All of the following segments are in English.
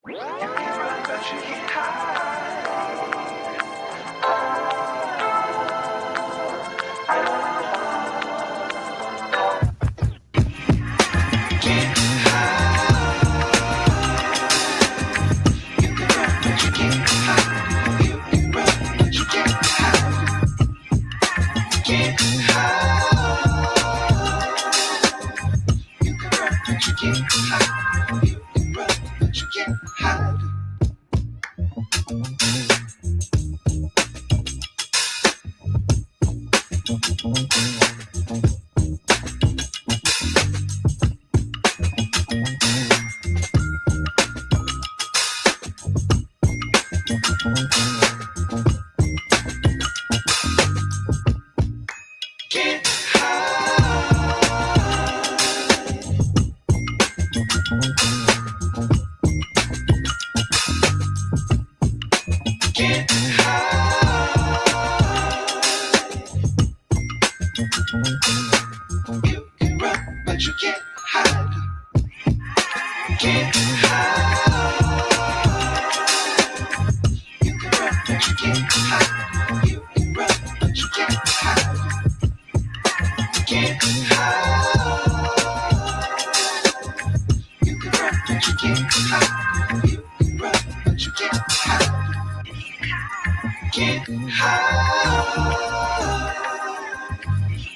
You can run, but you can't hide. Can't hide. You can run, but you can't hide. You can run, but you can't hide. Can't hide. You can run, but you can't hide. You can run, but you can't hide. Can't hide. Can't hide. You can run, but you can't hide. Can't hide. You can run, but you can't hide. You can run, but you can't hide. Can't hide. You can run, but you can't hide. You can run, but you can't hide. Can't hide.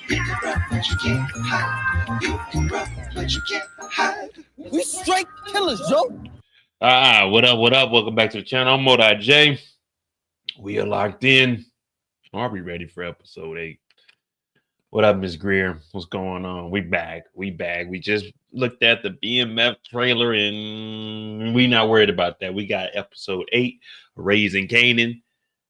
You can run, but you can't hide. You can run, but you can't hide. We straight killers, Joe. What up? What up? Welcome back to the channel. I'm Moda J. We are locked in. Are we ready for episode 8? What up, Miss Greer? What's going on? We back. We just looked at the BMF trailer and we not worried about that. We got episode 8, Raising Kanan,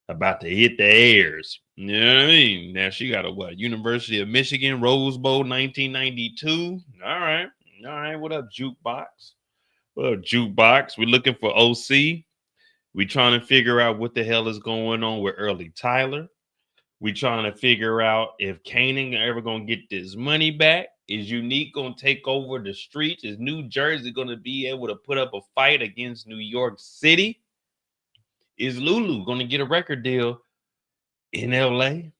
about to hit the airs. You know what I mean? Now she got a what? University of Michigan, Rose Bowl 1992. All right. What up, Jukebox? What up, Jukebox? We're looking for OC. We trying to figure out what the hell is going on with Early Tyler. We trying to figure out if Kanan ever gonna get this money back. Is Unique gonna take over the streets? Is New Jersey gonna be able to put up a fight against New York City? Is Lulu gonna get a record deal in LA?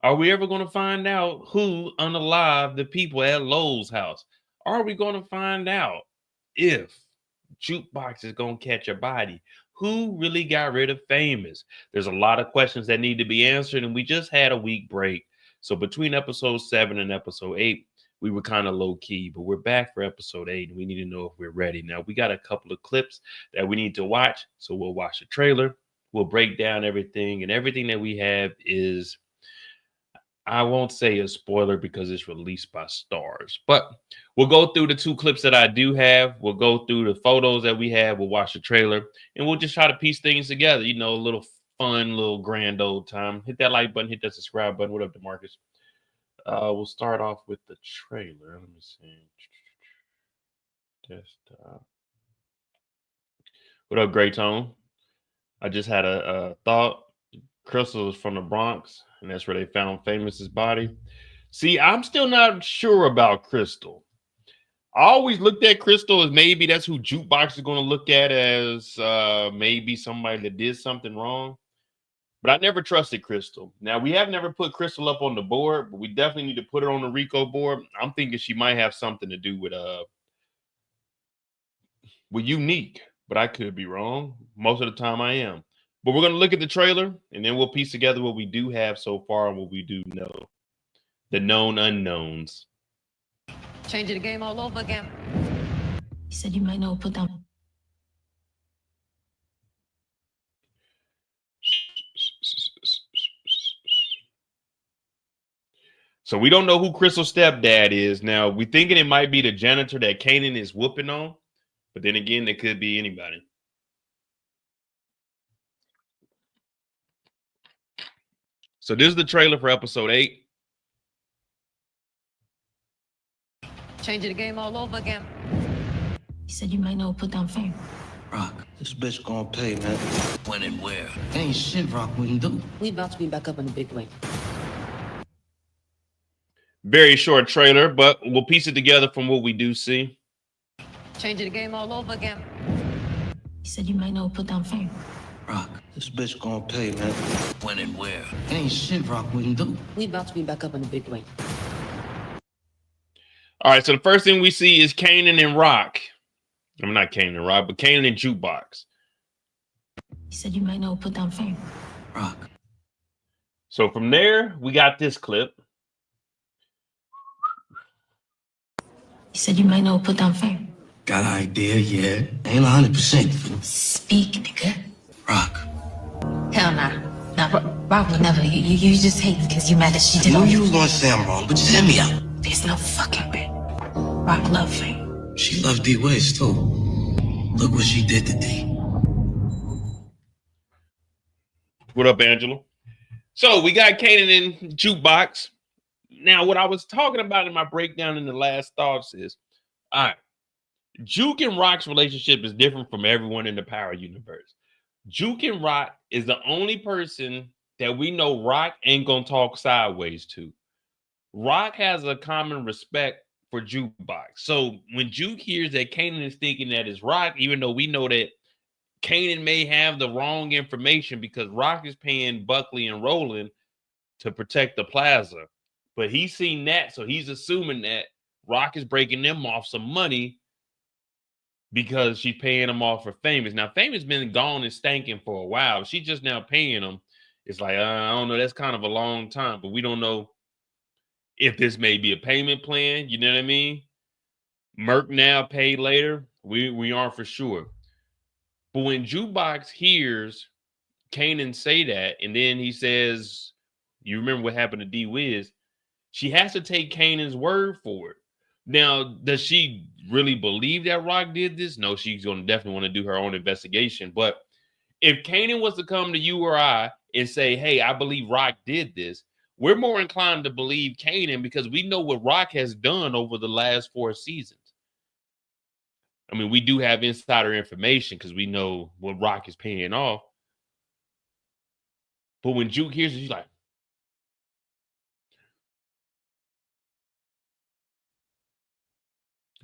Are we ever gonna find out who unalived the people at Lowe's house? Are we gonna find out if Jukebox is gonna catch a body? Who really got rid of Famous? There's a lot of questions that need to be answered, and we just had a week break. So between episode 7 and episode 8, we were kind of low key, but we're back for episode 8, and we need to know if we're ready. Now, we got a couple of clips that we need to watch, so we'll watch the trailer. We'll break down everything, and everything that we have is, I won't say a spoiler because it's released by Stars, but we'll go through the 2 clips that I do have. We'll go through the photos that we have. We'll watch the trailer, and we'll just try to piece things together. You know, a little fun, little grand old time. Hit that like button, hit that subscribe button. What up, DeMarcus? We'll start off with the trailer. Let me see. Desktop. What up, Great Tone? I just had a thought. Crystal is from the Bronx, and that's where they found Famous's body. See, I'm still not sure about Crystal. I always looked at Crystal as maybe that's who Jukebox is going to look at as maybe somebody that did something wrong. But I never trusted Crystal. Now, we have never put Crystal up on the board, but we definitely need to put her on the Rico board. I'm thinking she might have something to do with Unique, but I could be wrong. Most of the time I am. But we're going to look at the trailer, and then we'll piece together what we do have so far and what we do know. The known unknowns. Changing the game all over again. He said you might know put down. So we don't know who Crystal's stepdad is. Now, we're thinking it might be the janitor that Kanan is whooping on. But then again, it could be anybody. So this is the trailer for episode 8. Changing the game all over again. He said you might know put down fame. Rock, this bitch gonna pay, man. When and where? Ain't shit Rock wouldn't do. We about to be back up in the big way. Very short trailer, but we'll piece it together from what we do see. Changing the game all over again. He said you might know put down firm. Rock, this bitch gonna pay, man. When and where? Ain't shit Rock wouldn't do. We about to be back up in the big wing. All right, so the first thing we see is Kanan and Rock. I'm not Kanan and Rock, but Kanan and Jukebox. He said you might know put down firm. Rock. So from there, we got this clip. He said you might know put down firm. Got an idea, yeah. Ain't 100%. Speak, nigga. Rock. Hell nah. Nah, Rock would never. You just hate because you mad that she I did know all you was gonna say I'm wrong, but just hear me out. There's no fucking way. Rock love fame. She loved D Wiz too. Look what she did to D. What up, Angela? So we got Kanan and Jukebox. Now, what I was talking about in my breakdown in the last thoughts is, all right, Juke and Rock's relationship is different from everyone in the Power universe. Juke and Rock is the only person that we know Rock ain't gonna talk sideways to. Rock has a common respect for Jukebox. So when Juke hears that Kanan is thinking that it's Rock, even though we know that Kanan may have the wrong information because Rock is paying Buckley and Roland to protect the plaza. But he's seen that, so he's assuming that Rock is breaking them off some money because she's paying them off for Famous. Now, Famous been gone and stanking for a while. She's just now paying them. It's like, I don't know, that's kind of a long time, but we don't know if this may be a payment plan, you know what I mean? Merc now, pay later. We aren't for sure. But when Jukebox hears Kanan say that, and then he says, you remember what happened to D Wiz, she has to take Kanan's word for it. Now, does she really believe that Rock did this? No, she's going to definitely want to do her own investigation. But if Kanan was to come to you or I and say, hey, I believe Rock did this, we're more inclined to believe Kanan because we know what Rock has done over the last 4 seasons. I mean, we do have insider information because we know what Rock is paying off. But when Juke hears it, he's like,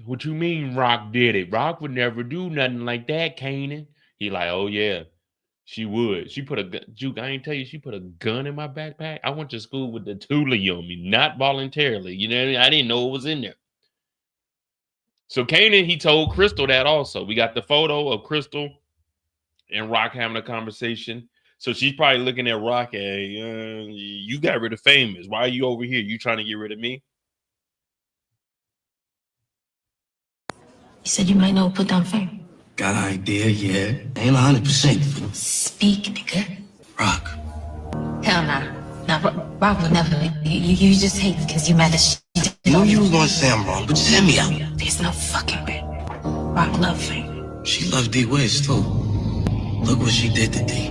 what you mean Rock did it? Rock would never do nothing like that, Kanan. He like, oh, yeah, she would. She put a gun. Juke, I ain't tell you, she put a gun in my backpack. I went to school with the Thule on me, not voluntarily. You know what I mean? I didn't know it was in there. So Kanan, he told Crystal that also. We got the photo of Crystal and Rock having a conversation. So she's probably looking at Rock and, you got rid of Famous. Why are you over here? You trying to get rid of me? He said you might know put down firm. Got an idea, yeah. Ain't 100%. Speak, nigga. Rock. Hell nah. Nah, Rock would never. You just hate because you mad that she did I know all you was gonna say I'm wrong, but just hear me out. There's no fucking way. Rock love fame. She loved D Wiz too. Look what she did to D.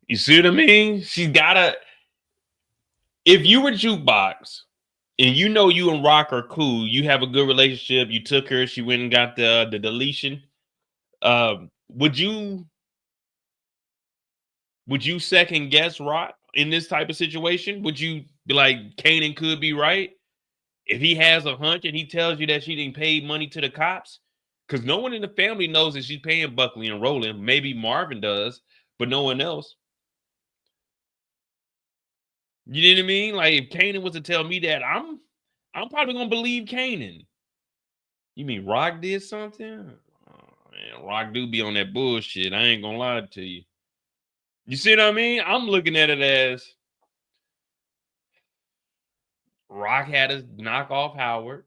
You see what I mean? She's gotta. If you were Jukebox and you know you and Rock are cool, you have a good relationship, you took her, she went and got the deletion. Would you second guess Rock in this type of situation? Would you be like, Kanan could be right? If he has a hunch and he tells you that she didn't pay money to the cops? Because no one in the family knows that she's paying Buckley and Roland. Maybe Marvin does, but no one else. You know what I mean? Like, if Kanan was to tell me that, I'm probably gonna believe Kanan. You mean Rock did something? Oh, man, Rock do be on that bullshit. I ain't gonna lie to you. You see what I mean? I'm looking at it as Rock had to knock off Howard.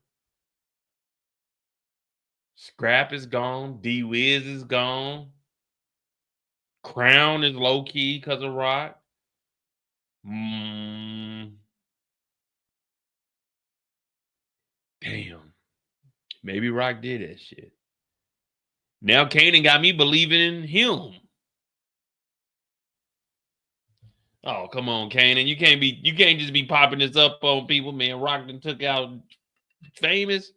Scrap is gone. D Wiz is gone. Crown is low key because of Rock. Damn. Maybe Rock did that shit. Now Kanan got me believing in him. Oh, come on, Kanan. You can't just be popping this up on people, man. Rock done took out Famous.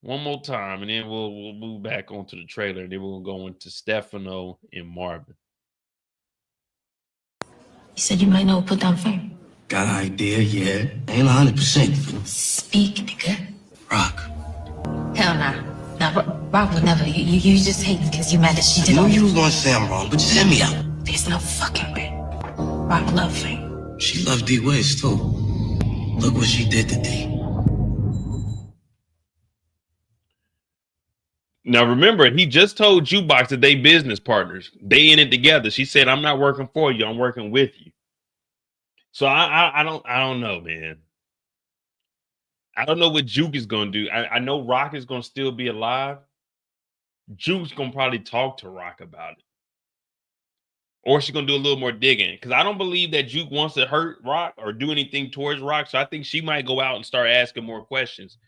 One more time, and then we'll move back onto the trailer, and then we'll go into Stefano and Marvin. He said you might know put down firm. Got an idea, yeah. Ain't 100%. Speak, nigga. Rock. Hell nah. Nah, Rob would never. You just hate because you're mad that she I did know all you this. was gonna say I'm wrong, but just hear me out. There's no fucking way. Rob loved me. She loved D Wiz too. Look what she did to D. Now remember, he just told Jukebox that they business partners. They in it together. She said, "I'm not working for you. I'm working with you." So I don't know, man. I don't know what Juke is gonna do. I know Rock is gonna still be alive. Juke's gonna probably talk to Rock about it, or she's gonna do a little more digging because I don't believe that Juke wants to hurt Rock or do anything towards Rock. So I think she might go out and start asking more questions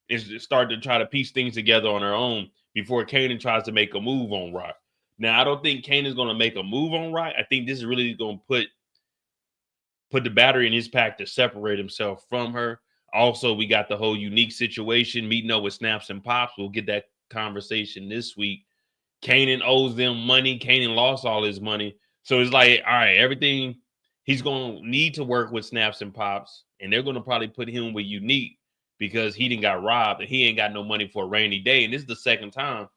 and start to try to piece things together on her own before Kanan tries to make a move on Rock. Now I don't think Kanan's gonna make a move on Rock. I think this is really gonna put the battery in his pack to separate himself from her. Also, we got the whole unique situation, meeting up with Snaps and Pops. We'll get that conversation this week. Kanan owes them money. Kanan lost all his money. So it's like, all right, everything, he's going to need to work with Snaps and Pops, and they're going to probably put him with Unique because he didn't got robbed and he ain't got no money for a rainy day. And this is the second time.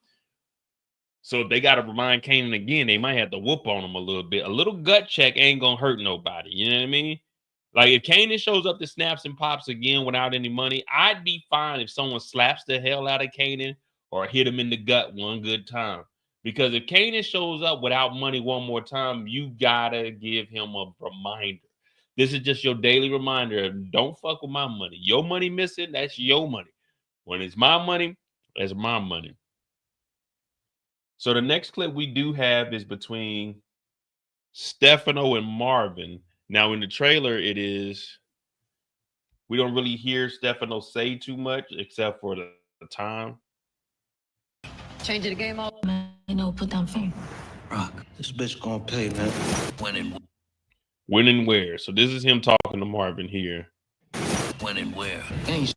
So if they got to remind Kanan again, they might have to whoop on him a little bit. A little gut check ain't going to hurt nobody. You know what I mean? Like if Kanan shows up to Snaps and Pops again without any money, I'd be fine if someone slaps the hell out of Kanan or hit him in the gut one good time. Because if Kanan shows up without money one more time, you gotta give him a reminder. This is just your daily reminder. Don't fuck with my money. Your money missing, that's your money. When it's my money, that's my money. So the next clip we do have is between Stefano and Marvin. Now in the trailer, it is, we don't really hear Stefano say too much except for the time. Changing the game all. I know, put down phone. Rock, this bitch gonna pay, man. When and where. So this is him talking to Marvin here. When and where? Ain't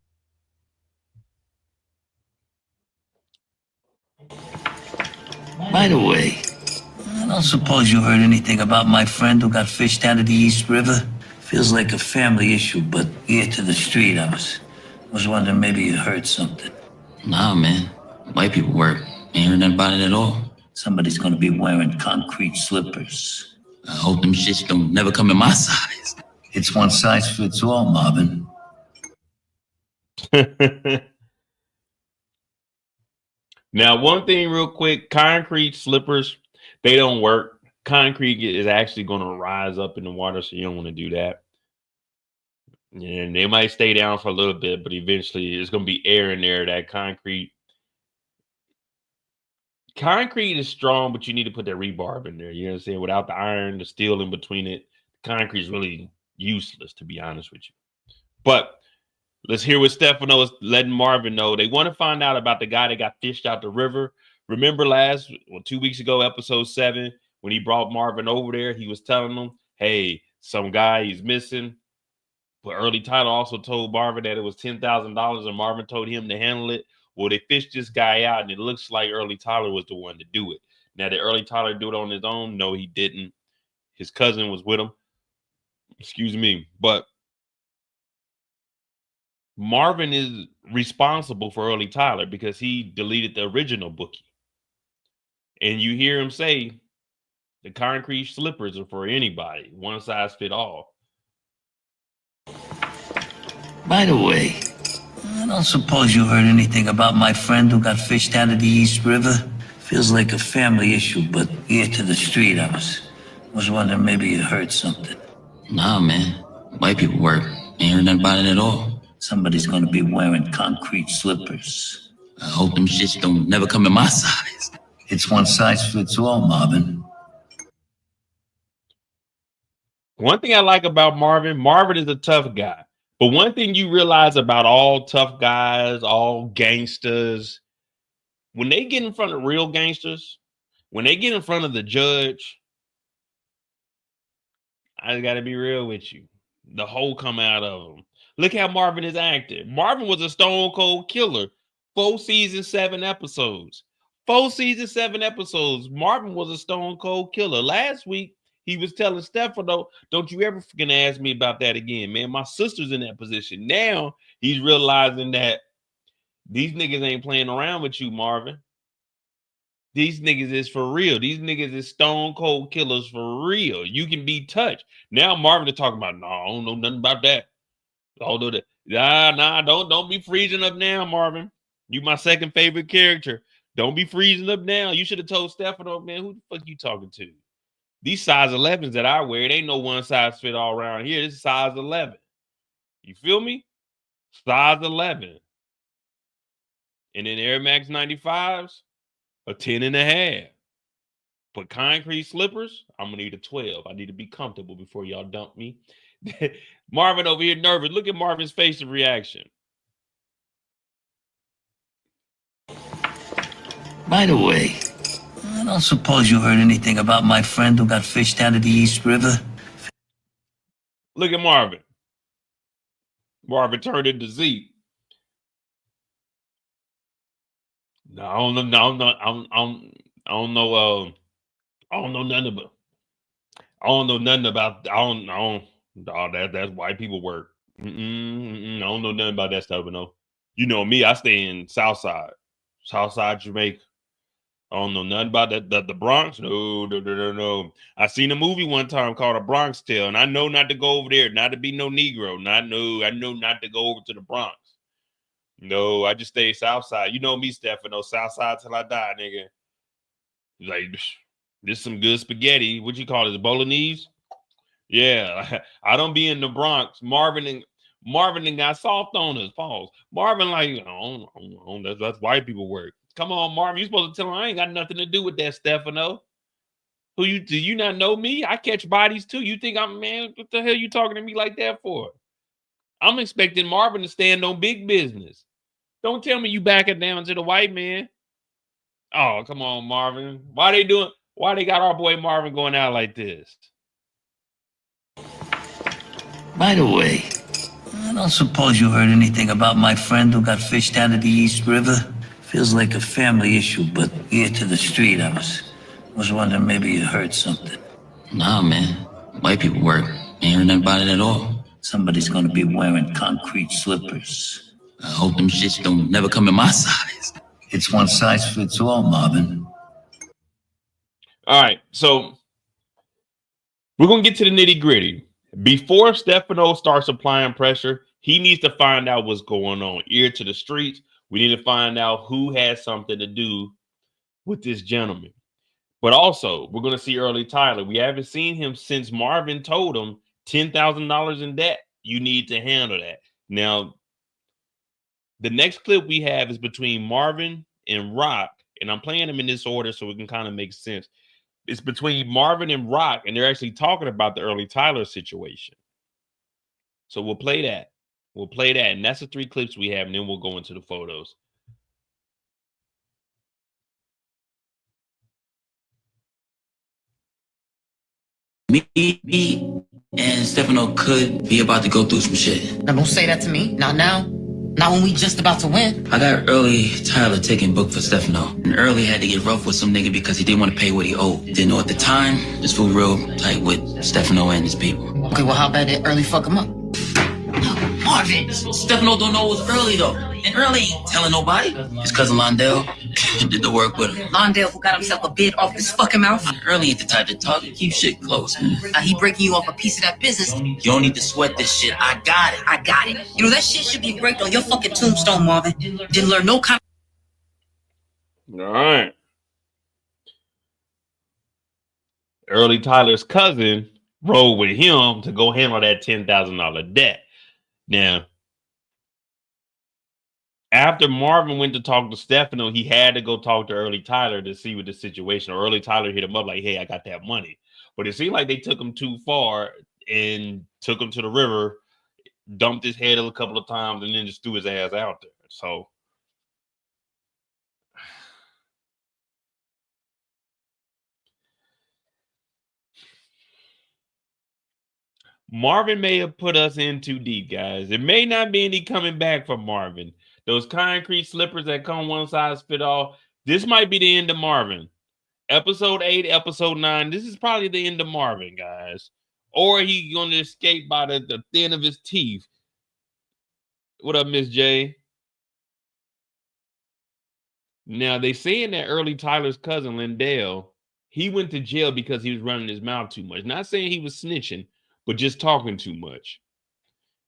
By the way, I don't suppose you heard anything about my friend who got fished out of the East River? Feels like a family issue, but here to the street, I was wondering maybe you heard something. Nah, man. White people work. Ain't heard nothing about it at all. Somebody's gonna be wearing concrete slippers. I hope them shits don't never come in my size. It's one size fits all, Marvin. Now, one thing real quick, concrete slippers, they don't work. Concrete is actually going to rise up in the water, so you don't want to do that. And they might stay down for a little bit, but eventually there's going to be air in there. That concrete is strong, but you need to put that rebarb in there. You know what I'm saying? Without the iron, the steel in between it, concrete is really useless, to be honest with you. But let's hear what Stefano is letting Marvin know. They want to find out about the guy that got fished out the river. Remember 2 weeks ago, episode 7, when he brought Marvin over there, he was telling them, hey, some guy he's missing. But Early Tyler also told Marvin that it was $10,000 and Marvin told him to handle it. Well, they fished this guy out and it looks like Early Tyler was the one to do it. Now, did Early Tyler do it on his own? No, he didn't. His cousin was with him. Excuse me. But Marvin is responsible for Early Tyler because he deleted the original bookie. And you hear him say the concrete slippers are for anybody. One size fit all. By the way, I don't suppose you heard anything about my friend who got fished out of the East River? Feels like a family issue, but here to the street, I was wondering maybe you heard something. Nah, man. White people work. Ain't heard nothing about it at all. Somebody's gonna be wearing concrete slippers. I hope them shits don't never come in my size. It's one size fits all, Marvin. One thing I like about Marvin is a tough guy. But one thing you realize about all tough guys, all gangsters, when they get in front of real gangsters, when they get in front of the judge, I just got to be real with you. The whole come out of them. Look how Marvin is acting. Marvin was a stone cold killer. 4 seasons, 7 episodes. 4 seasons, 7 episodes. Marvin was a stone cold killer. Last week, he was telling Stefano, don't you ever fucking ask me about that again, man. My sister's in that position. Now, he's realizing that these niggas ain't playing around with you, Marvin. These niggas is for real. These niggas is stone cold killers for real. You can be touched. Now Marvin is talking about, no, I don't know nothing about that. Although that, nah, don't be freezing up now, Marvin. You my second favorite character. Don't be freezing up now. You should have told Stefano, man, who the fuck you talking to? These size 11s that I wear, it ain't no one size fit all around here. This is size 11. You feel me? Size 11. And then Air Max 95s, a 10 and a half. But concrete slippers, I'm going to need a 12. I need to be comfortable before y'all dump me. Marvin over here nervous. Look at Marvin's face of reaction. By the way, I don't suppose you heard anything about my friend who got fished down to the East River? Look at Marvin. Marvin turned into Z. No, I don't know. No, I don't know. I don't know nothing about. I don't know nothing about. That's white people work. I don't know nothing about that stuff. No, you know me. I stay in Southside Jamaica. I don't know nothing about that. The Bronx. No. I seen a movie one time called A Bronx Tale, and I know not to go over there, not to be no Negro. I know not to go over to the Bronx. No, I just stay Southside. You know me, Stefano. Southside till I die, nigga. Like, this some good spaghetti. What you call it? Bolognese? Yeah, I don't be in the Bronx. Marvin got soft on us. Pause. Marvin like, that's white people work. Come on, Marvin. You supposed to tell him I ain't got nothing to do with that, Stefano. Do you not know me? I catch bodies too. You think I'm, man? What the hell you talking to me like that for? I'm expecting Marvin to stand on big business. Don't tell me you back it down to the white man. Oh, come on, Marvin. Why they got our boy Marvin going out like this? By the way, I don't suppose you heard anything about my friend who got fished down to the East River? Feels like a family issue, but here to the street, I was wondering maybe you heard something. Nah, man. White people work. Ain't heard nothing about it at all. Somebody's gonna be wearing concrete slippers. I hope them shits don't never come in my size. It's one size fits all, Marvin. All right, so we're going to get to the nitty gritty. Before Stefano starts applying pressure, he needs to find out what's going on. Ear to the streets. We need to find out who has something to do with this gentleman. But also, we're going to see Early Tyler. We haven't seen him since Marvin told him $10,000 in debt. You need to handle that. Now, the next clip we have is between Marvin and Rock, and I'm playing them in this order so it can kind of make sense. It's between Marvin and Rock, and they're actually talking about the Early Tyler situation. So we'll play that. And that's the 3 clips we have, and then we'll go into the photos. Me and Stefano could be about to go through some shit. Now don't say that to me. Not now. Not when we just about to win. I got Early Tyler taking book for Stefano. And Early had to get rough with some nigga because he didn't want to pay what he owed. Didn't know at the time. This fool real tight with Stefano and his people. Okay, well, how about that Early fuck him up? Marvin, Stefano don't know it was Early though. And Early ain't telling nobody. His cousin Londell did the work with him. Londell, who got himself a bid off his fucking mouth. Early ain't the type to talk. Keep shit close, man. He breaking you off a piece of that business. You don't need to sweat this shit. I got it. You know, that shit should be engraved on your fucking tombstone, Marvin. Didn't learn no kind. All right. Early Tyler's cousin rode with him to go handle that $10,000 debt. Now, after Marvin went to talk to Stefano, he had to go talk to Early Tyler to see what the situation. Or Early Tyler hit him up like, "Hey, I got that money." But it seemed like they took him too far and took him to the river, dumped his head a couple of times, and then just threw his ass out there. So Marvin may have put us in too deep, guys. It may not be any coming back from Marvin. Those concrete slippers that come one size fit all. This might be the end of Marvin. Episode 8, episode 9. This is probably the end of Marvin, guys. Or he's going to escape by the thin of his teeth. What up, Miss J? Now they saying that early Tyler's cousin Lindell, he went to jail because he was running his mouth too much. Not saying he was snitching, but just talking too much.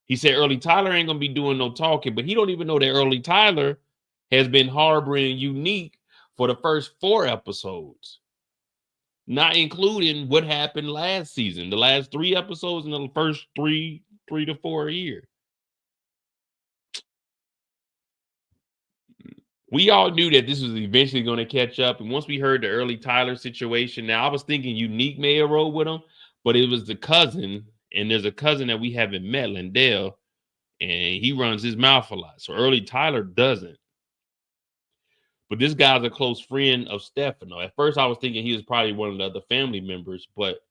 He said early Tyler ain't gonna be doing no talking, but he don't even know that early Tyler has been harboring Unique for the first 4 episodes, not including what happened last season, the last 3 episodes in the first 3 to 4 a year. We all knew that this was eventually going to catch up. And once we heard the early Tyler situation, now I was thinking Unique may have rolled with him, but it was the cousin. And there's a cousin that we haven't met, Lindell, and he runs his mouth a lot. So early Tyler doesn't. But this guy's a close friend of Stefano. At first, I was thinking he was probably one of the other family members, but it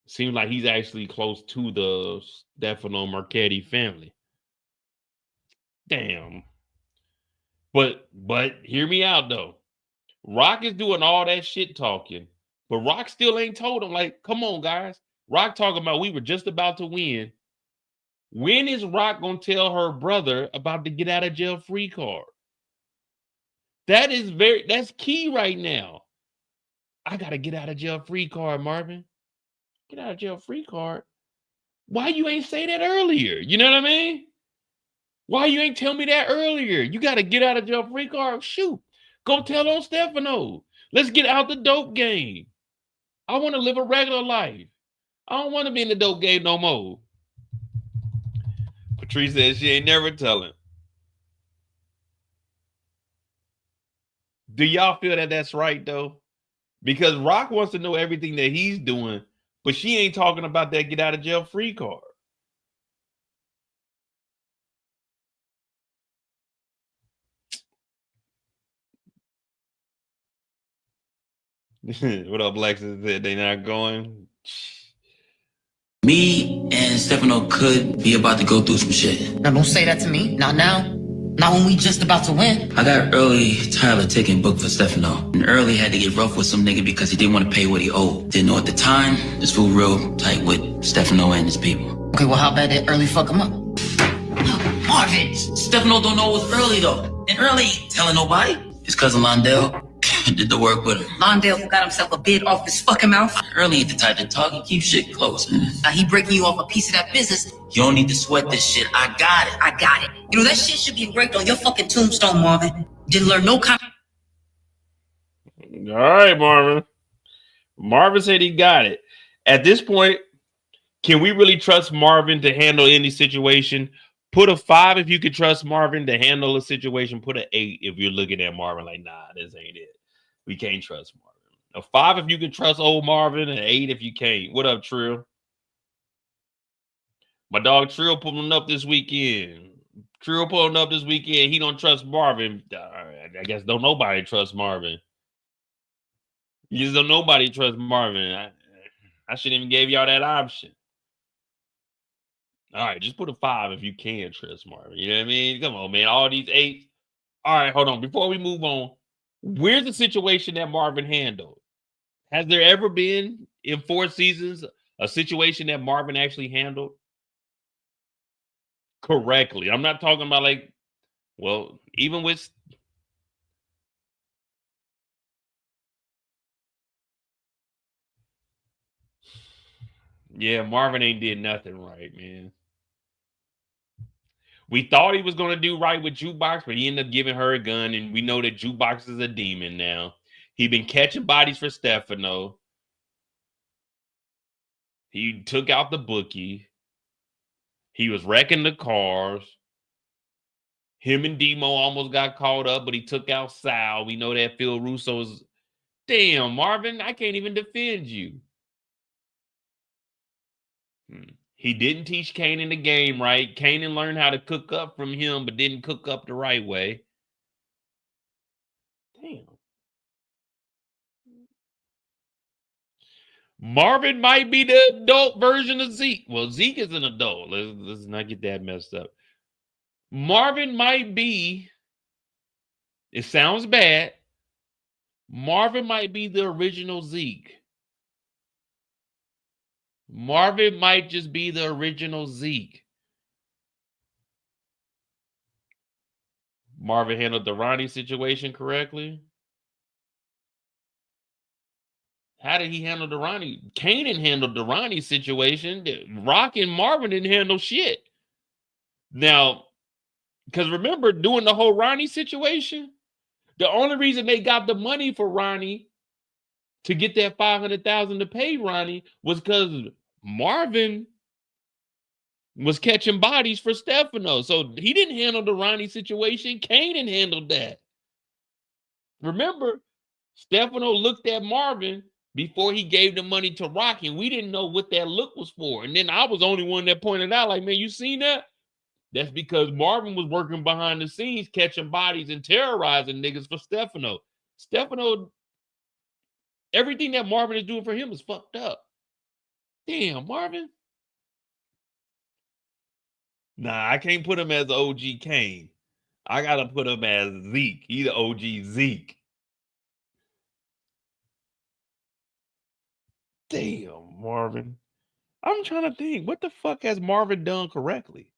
seems like he's actually close to the Stefano Marchetti family. Damn. But hear me out though. Rock is doing all that shit talking, but Rock still ain't told him, like, come on, guys. Rock talking about we were just about to win. When is Rock gonna tell her brother about the get out of jail free card? That's key right now. I gotta get out of jail free card, Marvin. Get out of jail free card. Why you ain't say that earlier? You know what I mean? Why you ain't tell me that earlier? You got to get out of jail free card. Shoot. Go tell on Stefano. Let's get out the dope game. I want to live a regular life. I don't want to be in the dope game no more. Patrice says she ain't never telling. Do y'all feel that that's right, though? Because Rock wants to know everything that he's doing, but she ain't talking about that get out of jail free card. What up, Lexus? They not going? Me and Stefano could be about to go through some shit. Now don't say that to me. Not now. Not when we just about to win. I got early Tyler taking book for Stefano. And early had to get rough with some nigga because he didn't want to pay what he owed. Didn't know at the time, this fool real tight with Stefano and his people. Okay, well, how bad did early fuck him up? Marvin, Stefano don't know it was early though. And early ain't telling nobody. His cousin Londell did the work with him. Londell who got himself a bid off his fucking mouth. Early ain't the type to talk, he keeps shit close. Now he breaking you off a piece of that business. You don't need to sweat this shit, I got it. I got it. You know, that shit should be engraved on your fucking tombstone, Marvin. Didn't learn no All right, Marvin. Marvin said he got it. At this point, can we really trust Marvin to handle any situation? Put a 5 if you could trust Marvin to handle a situation. Put an 8 if you're looking at Marvin like, nah, this ain't it. We can't trust Marvin. A 5 if you can trust old Marvin, and an 8 if you can't. What up, Trill? My dog Trill pulling up this weekend. Trill pulling up this weekend. He don't trust Marvin. I guess don't nobody trust Marvin. You just don't nobody trust Marvin. I shouldn't even gave y'all that option. All right, just put a 5 if you can trust Marvin. You know what I mean? Come on, man. All these 8s. All right, hold on. Before we move on, where's the situation that Marvin handled? Has there ever been in 4 seasons a situation that Marvin actually handled correctly? I'm not talking about like, well, even with yeah, Marvin ain't did nothing right, man. We thought he was going to do right with Jukebox, but he ended up giving her a gun, and we know that Jukebox is a demon now. He been catching bodies for Stefano. He took out the bookie. He was wrecking the cars. Him and Demo almost got caught up, but he took out Sal. We know that Phil Russo's... Damn, Marvin, I can't even defend you. He didn't teach Kanan the game right. Kanan learned how to cook up from him, but didn't cook up the right way. Damn. Marvin might be the adult version of Zeke. Well, Zeke is an adult. Let's not get that messed up. Marvin might be, it sounds bad, Marvin might be the original Zeke. Marvin might just be the original Zeke. Marvin handled the Ronnie situation correctly. How did he handle the Ronnie? Kanan handled the Ronnie situation. Rock and Marvin didn't handle shit. Now, because remember, doing the whole Ronnie situation, the only reason they got the money for Ronnie to get that $500,000 to pay Ronnie was because Marvin was catching bodies for Stefano. So he didn't handle the Ronnie situation. Kanan handled that. Remember, Stefano looked at Marvin before he gave the money to Rock, and we didn't know what that look was for. And then I was the only one that pointed out, like, man, you seen that? That's because Marvin was working behind the scenes, catching bodies and terrorizing niggas for Stefano. Stefano, everything that Marvin is doing for him is fucked up. Damn, Marvin. Nah, I can't put him as OG Kane. I gotta put him as Zeke. He the OG Zeke. Damn, Marvin. I'm trying to think. What the fuck has Marvin done correctly?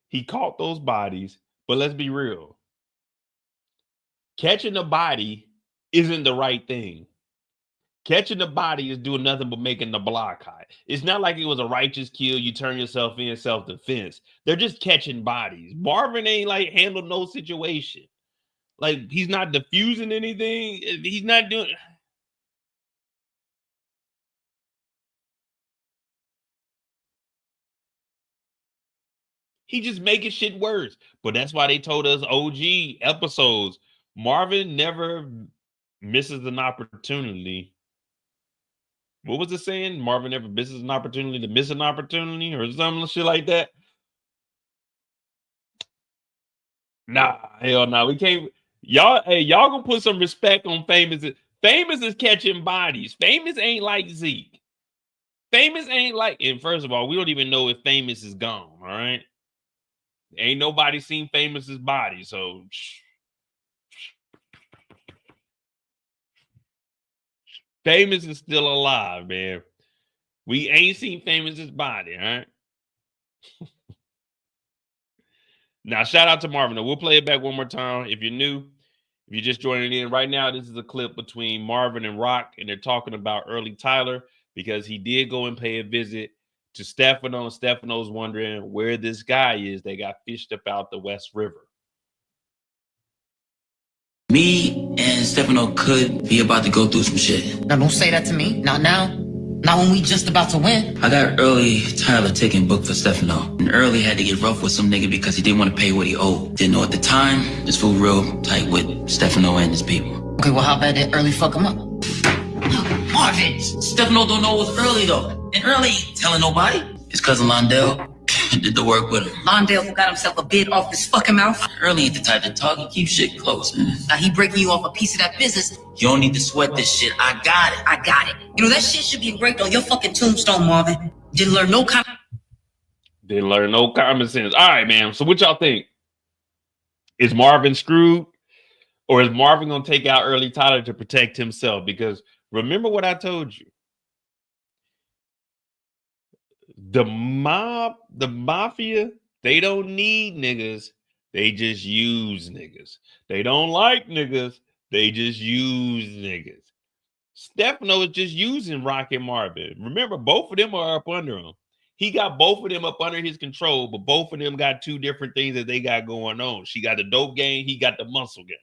He caught those bodies, but let's be real. Catching a body isn't the right thing. Catching the body is doing nothing but making the block high. It's not like it was a righteous kill. You turn yourself in self-defense. They're just catching bodies. Marvin ain't like handled no situation. Like he's not diffusing anything. He's not doing. He just making shit worse. But that's why they told us OG episodes. Marvin never misses an opportunity. What was it saying? Marvin never misses an opportunity to miss an opportunity or something shit like that. Nah, hell no. We can't. Y'all, hey, y'all gonna put some respect on Famous. Famous is catching bodies. Famous ain't like Zeke. Famous ain't like, and first of all, we don't even know if Famous is gone. All right. Ain't nobody seen Famous's body. So Famous is still alive, man. We ain't seen Famous's body, all right? Now, shout out to Marvin. We'll play it back one more time. If you're new, if you're just joining in right now, this is a clip between Marvin and Rock, and they're talking about early Tyler because he did go and pay a visit to Stefano, and Stefano's wondering where this guy is. They got fished up out the West River. Me and Stefano could be about to go through some shit. Now, don't say that to me. Not now. Not when we just about to win. I got early Tyler taking book for Stefano. And early had to get rough with some nigga because he didn't want to pay what he owed. Didn't know at the time. This fool real tight with Stefano and his people. Okay, well, how about that early fuck him up? Marvin! Stefano don't know it was early though. And early ain't telling nobody. His cousin Londell did the work with him. Londell who got himself a bid off his fucking mouth. Early ain't the type to talk. He keeps shit close, man. Now he breaking you off a piece of that business. You don't need to sweat this shit. I got it. I got it. You know, that shit should be engraved on your fucking tombstone, Marvin. Didn't learn no common sense. All right, man. So what y'all think? Is Marvin screwed? Or is Marvin going to take out early Tyler to protect himself? Because remember what I told you. The mafia, they don't need niggas. They just use niggas. They don't like niggas. They just use niggas. Stefano is just using Rock and Marvin. Remember, both of them are up under him. He got both of them up under his control, but both of them got two different things that they got going on. She got the dope game. He got the muscle game.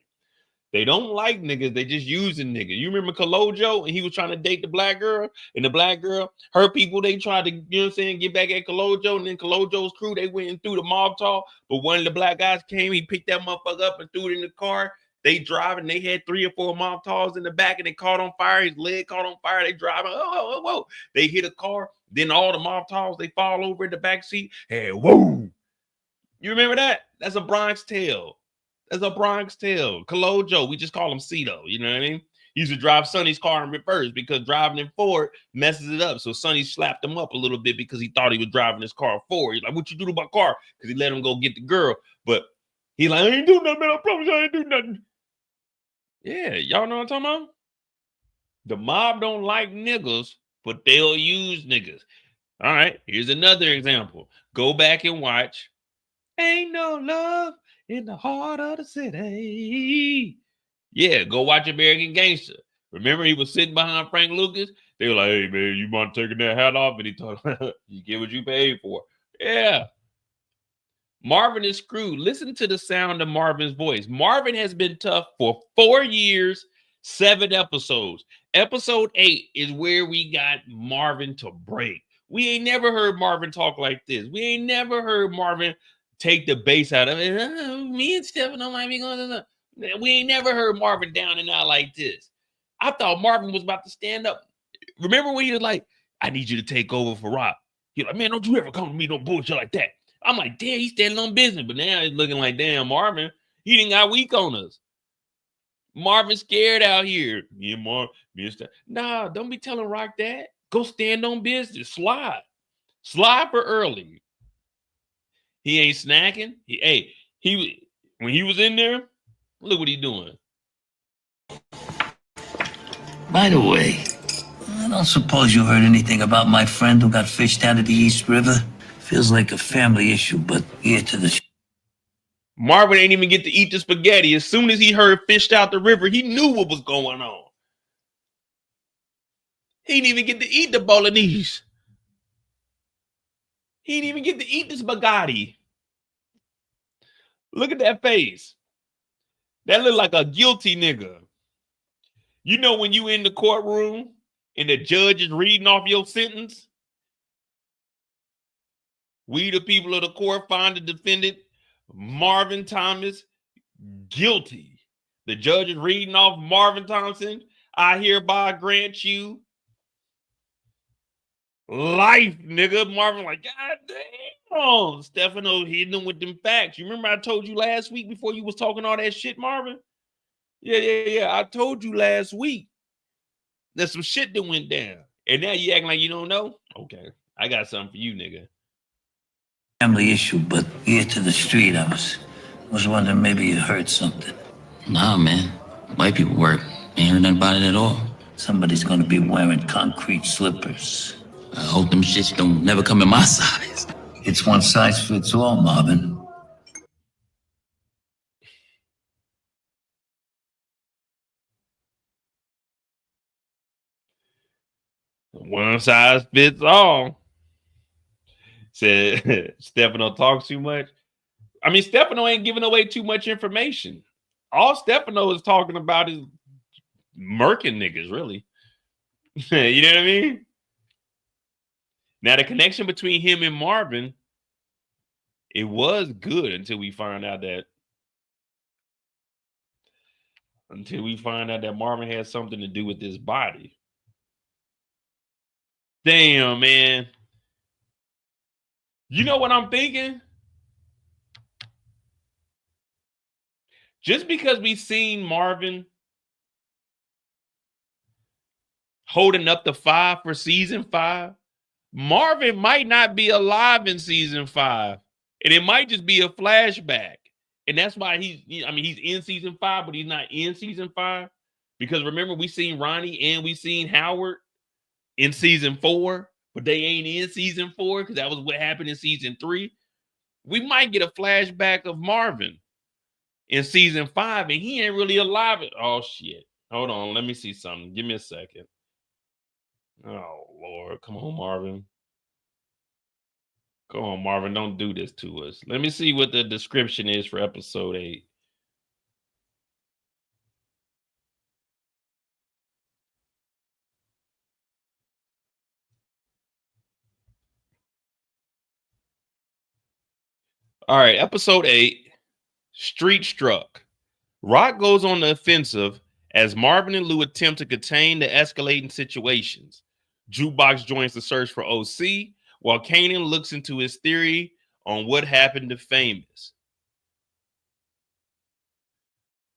They don't like niggas. They just using niggas. You remember Kalojo and he was trying to date the black girl, and the black girl, her people, they tried to, you know what I'm saying, get back at Kalojo, and then Kalojo's crew, they went and threw the Molotov, but one of the black guys came, he picked that motherfucker up and threw it in the car. They driving, they had 3 or 4 Molotovs in the back, and they caught on fire. His leg caught on fire. They driving, whoa. They hit a car. Then all the Molotovs, they fall over in the back seat. Hey, whoa. You remember that? That's a Bronx tale. That's a Bronx tale. Kalojo, we just call him Cito. You know what I mean? He used to drive Sonny's car in reverse because driving in forward messes it up. So Sonny slapped him up a little bit because he thought he was driving his car forward. He's like, what you do to my car? Because he let him go get the girl. But he like, I ain't do nothing, man. I promise you I ain't do nothing. Yeah, y'all know what I'm talking about? The mob don't like niggas, but they'll use niggas. All right, here's another example. Go back and watch Ain't No Love in the Heart of the City. Yeah, go watch American Gangster. Remember he was sitting behind Frank Lucas? They were like, hey, man, you mind taking that hat off? And he told him, you get what you paid for. Yeah. Marvin is screwed. Listen to the sound of Marvin's voice. Marvin has been tough for 4 years, 7 episodes. Episode 8 is where we got Marvin to break. We ain't never heard Marvin talk like this. We ain't never heard Marvin take the bass out of it. Me and Stefano might be going to. We ain't never heard Marvin down and out like this. I thought Marvin was about to stand up. Remember when he was like, I need you to take over for Rock. He's like, man, don't you ever come to me no bullshit like that. I'm like, damn, he's standing on business. But now it's looking like, damn, Marvin, he didn't got weak on us. Marvin scared out here. Me and Marvin, nah, don't be telling Rock that. Go stand on business. Slide. Slide for early. He ain't snacking. When he was in there, look what he doing. By the way, I don't suppose you heard anything about my friend who got fished out of the East River? Feels like a family issue, but here to the... Marvin ain't even get to eat the spaghetti. As soon as he heard fished out the river, he knew what was going on. He didn't even get to eat the bolognese. He didn't even get to eat the spaghetti. Look at that face. That look like a guilty nigga. You know when you in the courtroom and the judge is reading off your sentence? We, the people of the court, find the defendant, Marvin Thomas, guilty. The judge is reading off Marvin Thompson. I hereby grant you life, nigga. Marvin like, God damn. Stefano hitting him with them facts. You remember I told you last week before you was talking all that shit, Marvin? Yeah. I told you last week. There's some shit that went down. And now you acting like you don't know? Okay. I got something for you, nigga. Family issue, but here to the street, I was wondering maybe you heard something. Nah, man. White people work. Ain't heard nothing about it at all. Somebody's gonna be wearing concrete slippers. I hope them shits don't never come in my size. It's one size fits all, Marvin. One size fits all. Said Stefano talks too much. I mean, Stefano ain't giving away too much information. All Stefano is talking about is murking niggas, really. You know what I mean? Now, the connection between him and Marvin, it was good until we find out that Marvin had something to do with this body. Damn, man. You know what I'm thinking? Just because we seen Marvin holding up the 5 for season 5, Marvin might not be alive in season 5. And it might just be a flashback. And that's why he's in season 5, but he's not in season 5. Because remember, we seen Ronnie and we seen Howard in season 4, but they ain't in season 4 because that was what happened in season 3. We might get a flashback of Marvin in season 5, and he ain't really alive. Oh, shit. Hold on. Let me see something. Give me a second. Oh, Lord. Come on, Marvin. Come on, Marvin. Don't do this to us. Let me see what the description is for episode 8. All right, episode 8, Street Struck. Rock goes on the offensive as Marvin and Lou attempt to contain the escalating situations. Jukebox joins the search for OC, while Kanan looks into his theory on what happened to Famous.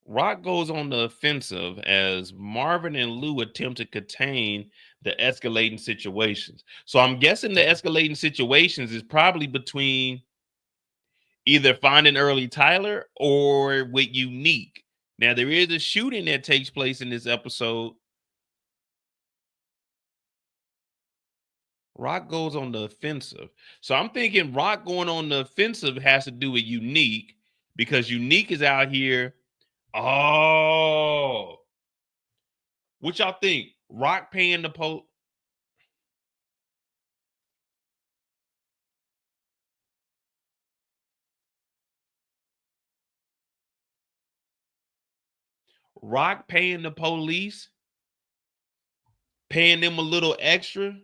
Rock goes on the offensive as Marvin and Lou attempt to contain the escalating situations. So I'm guessing the escalating situations is probably between either finding Early Tyler or with Unique. Now, there is a shooting that takes place in this episode. Rock goes on the offensive. So I'm thinking Rock going on the offensive has to do with Unique because Unique is out here. Oh, what y'all think? Rock paying the Rock paying the police, paying them a little extra,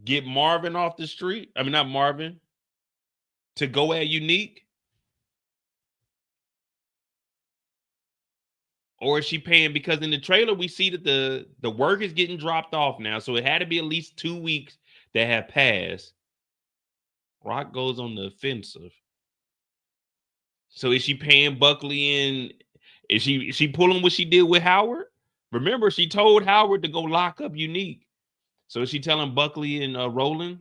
get Marvin off the street. I mean, not Marvin, to go at Unique. Or is she paying because in the trailer we see that the work is getting dropped off now, so it had to be at least 2 weeks that have passed. Rock goes on the offensive. So is she paying Buckley in? Is she pulling what she did with Howard? Remember, she told Howard to go lock up Unique. So is she telling Buckley and Roland,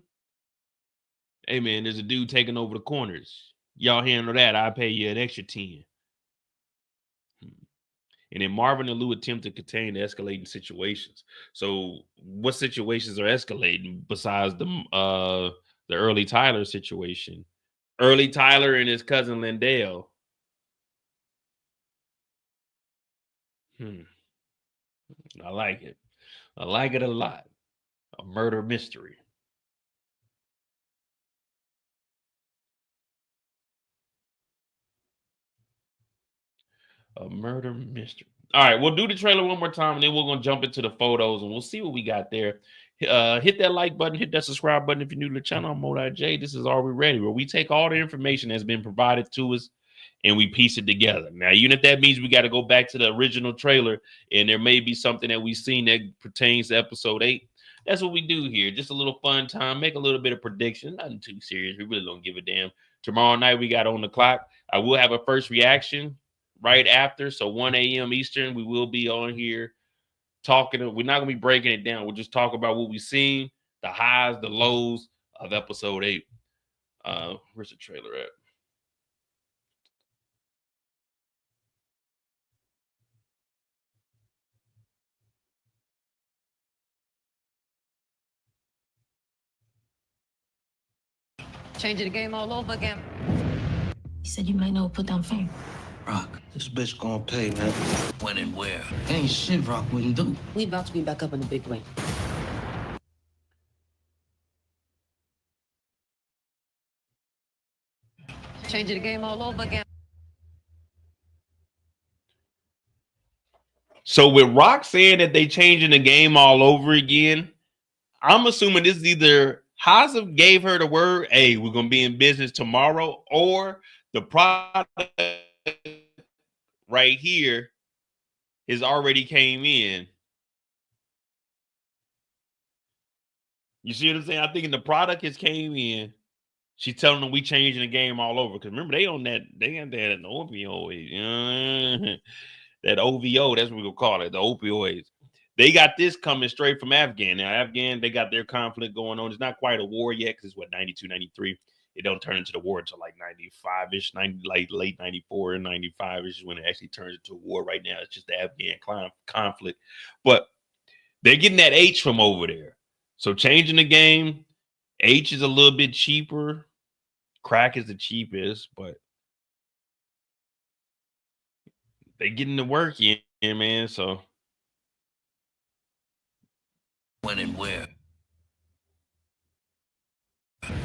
hey man, there's a dude taking over the corners. Y'all handle that. I'll pay you an extra 10. And then Marvin and Lou attempt to contain the escalating situations. So what situations are escalating besides the early Tyler situation? Early Tyler and his cousin Lindell. I like it. I like it a lot. A murder mystery. A murder mystery. All right, we'll do the trailer one more time, and then we're gonna jump into the photos, and we'll see what we got there. Hit that like button, hit that subscribe button if you're new to the channel. I'm Mo.J. This is Are We Ready? Where we take all the information that's been provided to us and we piece it together. Now, even if that means we got to go back to the original trailer, and there may be something that we've seen that pertains to episode 8. That's what we do here. Just a little fun time, make a little bit of prediction. Nothing too serious. We really don't give a damn. Tomorrow night we got On the Clock. I will have a first reaction right after. So 1 a.m. Eastern, we will be on here talking. We're not going to be breaking it down. We'll just talk about what we've seen, the highs, the lows of episode 8. Where's the trailer at? Changing the game all over again. You said you might know put down phone. Rock, This bitch gonna pay, man. when and where? Ain't shit Rock wouldn't do. We about to be back up in the big way. Changing the game all over again. So with Rock saying that they changing the game all over again, I'm assuming this is either Hazem gave her the word, hey, we're going to be in business tomorrow, or the product right here has already came in. You see what I'm saying? I think the product has came in. She's telling them we changing the game all over. Because remember, they got that opioid. You know? That OVO, that's what we're going to call it, the opioids. They got this coming straight from Afghan. Now, Afghan, they got their conflict going on. It's not quite a war yet because it's what, 92, 93. It don't turn into the war until like 95-ish, like late 94 and 95-ish is when it actually turns into a war. Right now, it's just the Afghan conflict. But they're getting that H from over there. So changing the game, H is a little bit cheaper. Crack is the cheapest, but they getting the work in, man. So When and where?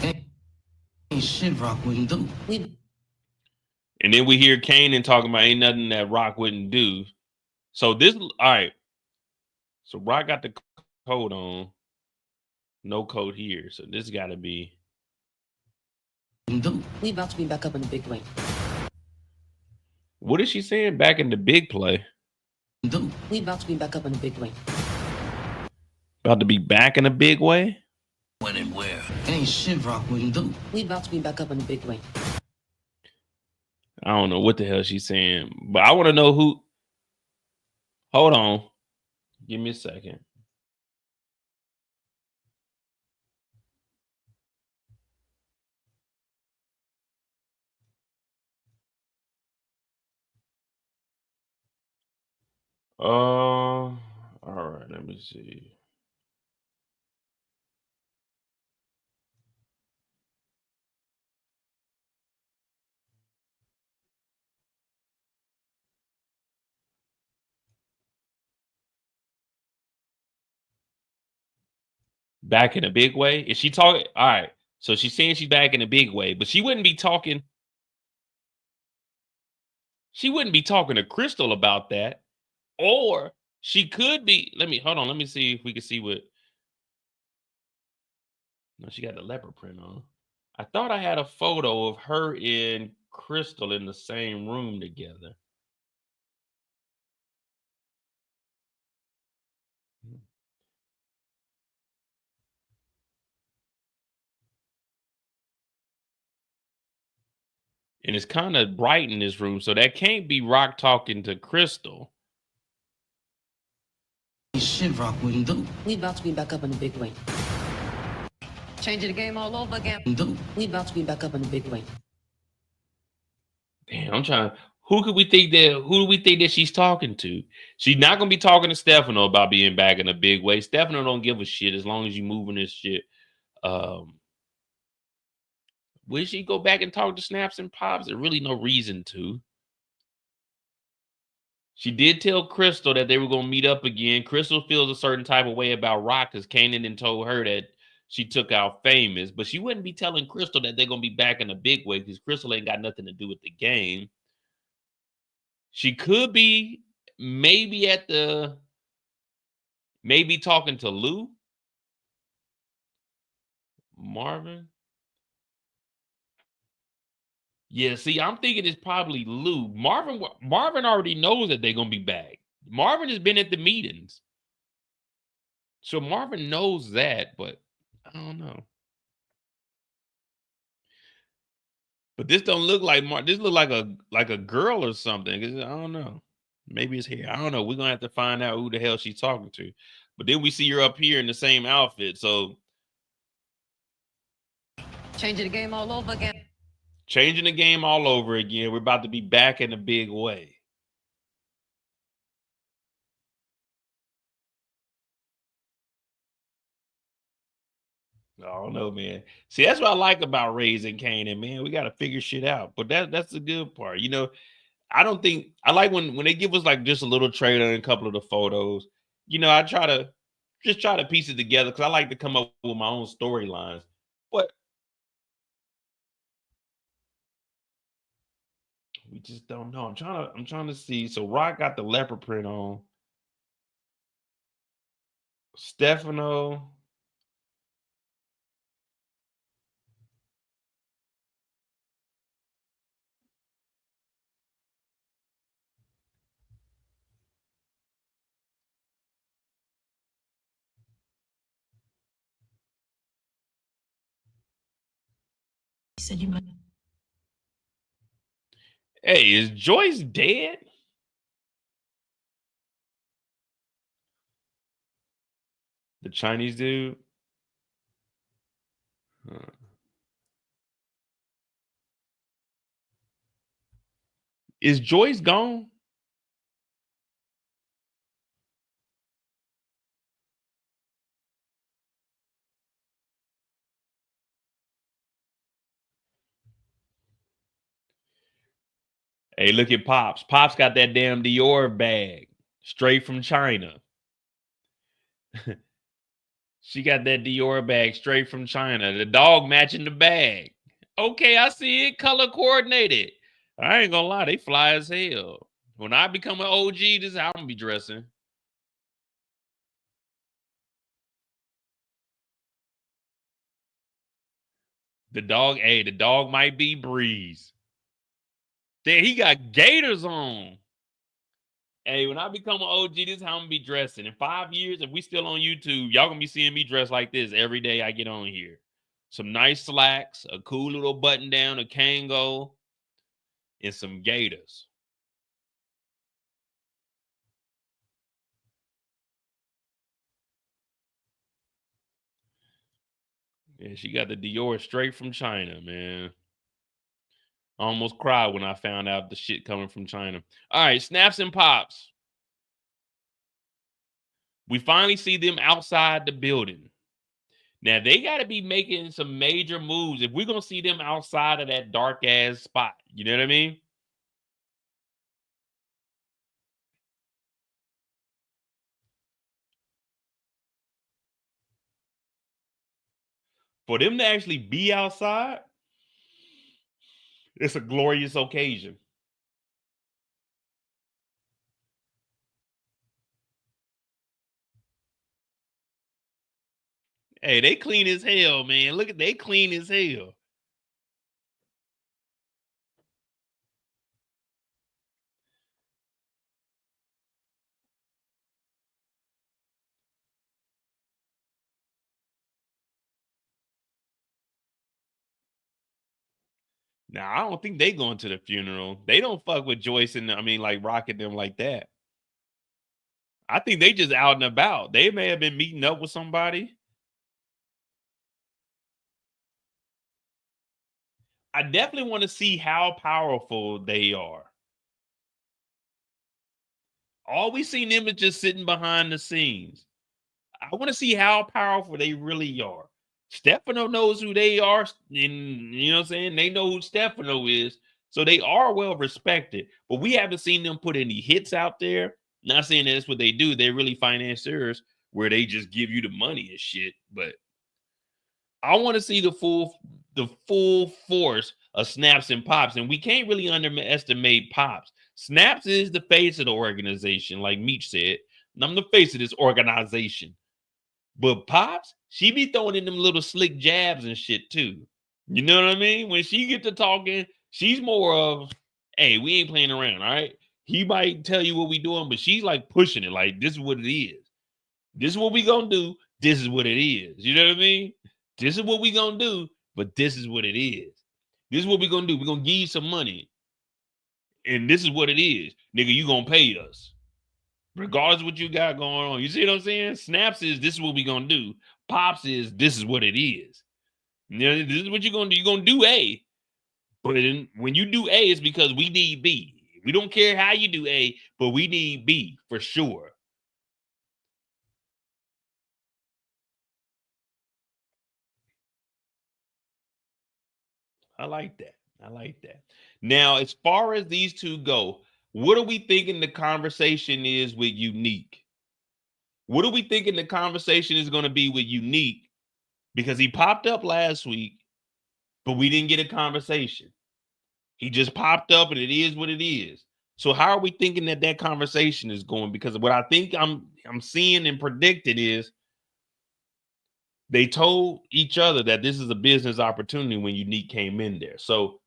Ain't shit Rock wouldn't do. and then we hear Kanan talking about ain't nothing that Rock wouldn't do. So this, all right. So Rock got the code on. No code here. So this got to be. We about to be back up in the big way. What is she saying? Back in the big play. We about to be back up in the big way. About to be back in a big way? When and where? Ain't shit Rock wouldn't do. We about to be back up in the big way. I don't know what the hell she's saying, but I want to know who. Hold on. Give me a second. All right, let me see. Back in a big way? Is she talking? All right. So she's saying she's back in a big way, but she wouldn't be talking. She wouldn't be talking to Crystal about that. Or she could be. Hold on. Let me see if we can see what. No, she got the leopard print on. I thought I had a photo of her and Crystal in the same room together. And it's kind of bright in this room, so that can't be Rock talking to Crystal. Shit, Rock wouldn't do. We about to be back up in the big way. Changing the game all over again. Do. We about to be back up in the big way. Damn, I'm trying. Who do we think that she's talking to? She's not gonna be talking to Stefano about being back in a big way. Stefano don't give a shit as long as you moving this shit. Will she go back and talk to Snaps and Pops? There's really no reason to. She did tell Crystal that they were gonna meet up again. Crystal feels a certain type of way about Rock because Kanan then told her that she took out Famous, but she wouldn't be telling Crystal that they're gonna be back in a big way because Crystal ain't got nothing to do with the game. She could be maybe talking to Lou. Marvin. Yeah, see, I'm thinking it's probably Lou. Marvin already knows that they're gonna be back. Marvin has been at the meetings. So Marvin knows that, but I don't know. But this don't look like this look like a girl or something. I don't know. Maybe it's hair. I don't know. We're gonna have to find out who the hell she's talking to. But then we see her up here in the same outfit. So Changing the game all over again. changing the game all over again. We're about to be back in a big way. I don't know, man. See, that's what I like about raising Kanan, man. We got to figure shit out. But that's the good part. You know, I don't think I like when they give us like just a little trailer and a couple of the photos. You know, I try to piece it together because I like to come up with my own storylines. But we just don't know. I'm trying to see. So Rock got the leopard print on. Stefano. He said you might. Hey, is Joyce dead? The Chinese dude? Is Joyce gone? Hey, look at Pops. Pops got that damn Dior bag straight from China. She got that Dior bag straight from China. The dog matching the bag. Okay, I see it. Color coordinated. I ain't gonna lie, they fly as hell. When I become an OG, this is how I'm gonna be dressing. The dog might be Breeze. Then he got gators on. Hey, when I become an OG, this is how I'm gonna be dressing. In 5 years, if we still on YouTube, y'all gonna be seeing me dress like this every day I get on here. Some nice slacks, a cool little button down, a Kango, and some gators. Yeah, she got the Dior straight from China, man. I almost cried when I found out the shit coming from China. All right, Snaps and Pops. We finally see them outside the building. Now, they got to be making some major moves if we're going to see them outside of that dark-ass spot. You know what I mean? For them to actually be outside, it's a glorious occasion. Hey, they clean as hell, man. Look at they clean as hell. Now, I don't think they going to the funeral. They don't fuck with Joyce and like Rocket them like that. I think they just out and about. They may have been meeting up with somebody. I definitely want to see how powerful they are. All we seen them is just sitting behind the scenes. I want to see how powerful they really are. Stefano knows who they are, and you know what I'm saying? They know who Stefano is, so they are well respected. But we haven't seen them put any hits out there. Not saying that's what they do. They're really financiers where they just give you the money and shit. But I want to see the full force of Snaps and Pops, and we can't really underestimate Pops. Snaps is the face of the organization, like Meech said. And I'm the face of this organization. But Pops, she be throwing in them little slick jabs and shit too. You know what I mean? When she get to talking, she's more of, hey, we ain't playing around, all right? He might tell you what we doing, but she's like pushing it, like this is what it is. This is what we gonna do. This is what it is. You know what I mean? This is what we gonna do, but this is what it is. This is what we gonna do. We're gonna give you some money. And this is what it is. Nigga, you gonna pay us. Regardless of what you got going on. You see what I'm saying? Snaps is this is what we gonna do. Pops is this is what it is. You know, this is what you're gonna do. You're gonna do A. But when you do A, it's because we need B. We don't care how you do A, but we need B for sure. I like that. I like that. Now, as far as these two go, what are we thinking the conversation is with Unique? What are we thinking the conversation is going to be with Unique? Because he popped up last week, but we didn't get a conversation. He just popped up, and it is what it is. So how are we thinking that conversation is going? Because what I think I'm seeing and predicted is they told each other that this is a business opportunity when Unique came in there. So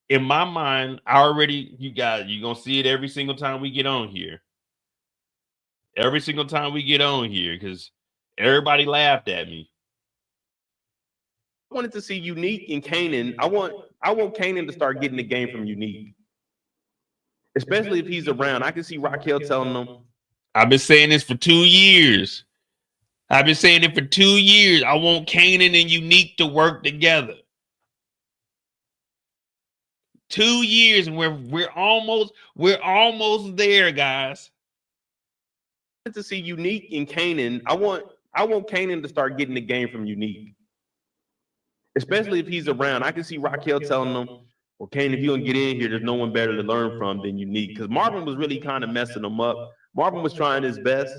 in my mind, you're going to see it every single time we get on here. Every single time we get on here, because everybody laughed at me. I wanted to see Unique and Kanan. I want Kanan to start getting the game from Unique. Especially if he's around. I can see Raquel telling them. I've been saying this for 2 years. I've been saying it for 2 years. I want Kanan and Unique to work together. 2 years, and we're almost there, guys. I want to see Unique and Kanan. I want Kanan to start getting the game from Unique. Especially if he's around. I can see Raquel telling them, well, Kanan, if you're going to get in here, there's no one better to learn from than Unique. Because Marvin was really kind of messing them up. Marvin was trying his best.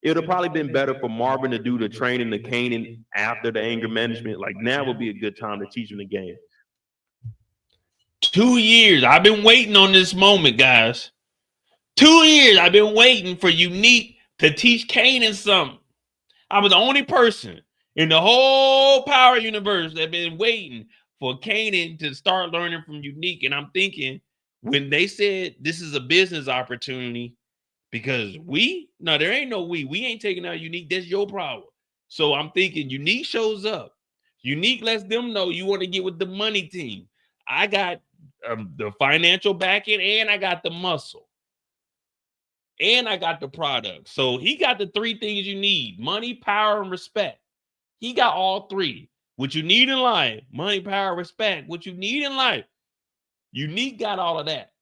It would have probably been better for Marvin to do the training to Kanan after the anger management. Like, now would be a good time to teach him the game. 2 years. I've been waiting on this moment, guys. 2 years. I've been waiting for Unique to teach Kanan something. I was the only person in the whole Power universe that been waiting for Kanan to start learning from Unique. And I'm thinking, when they said this is a business opportunity, because there ain't no we ain't taking out Unique. That's your problem. So I'm thinking Unique shows up. Unique lets them know you want to get with the money team. I got the financial backing, and I got the muscle, and I got the product. So he got the 3 things you need: money, power, and respect. He got all 3. What you need in life: money, power, respect. What you need in life. Unique got all of that.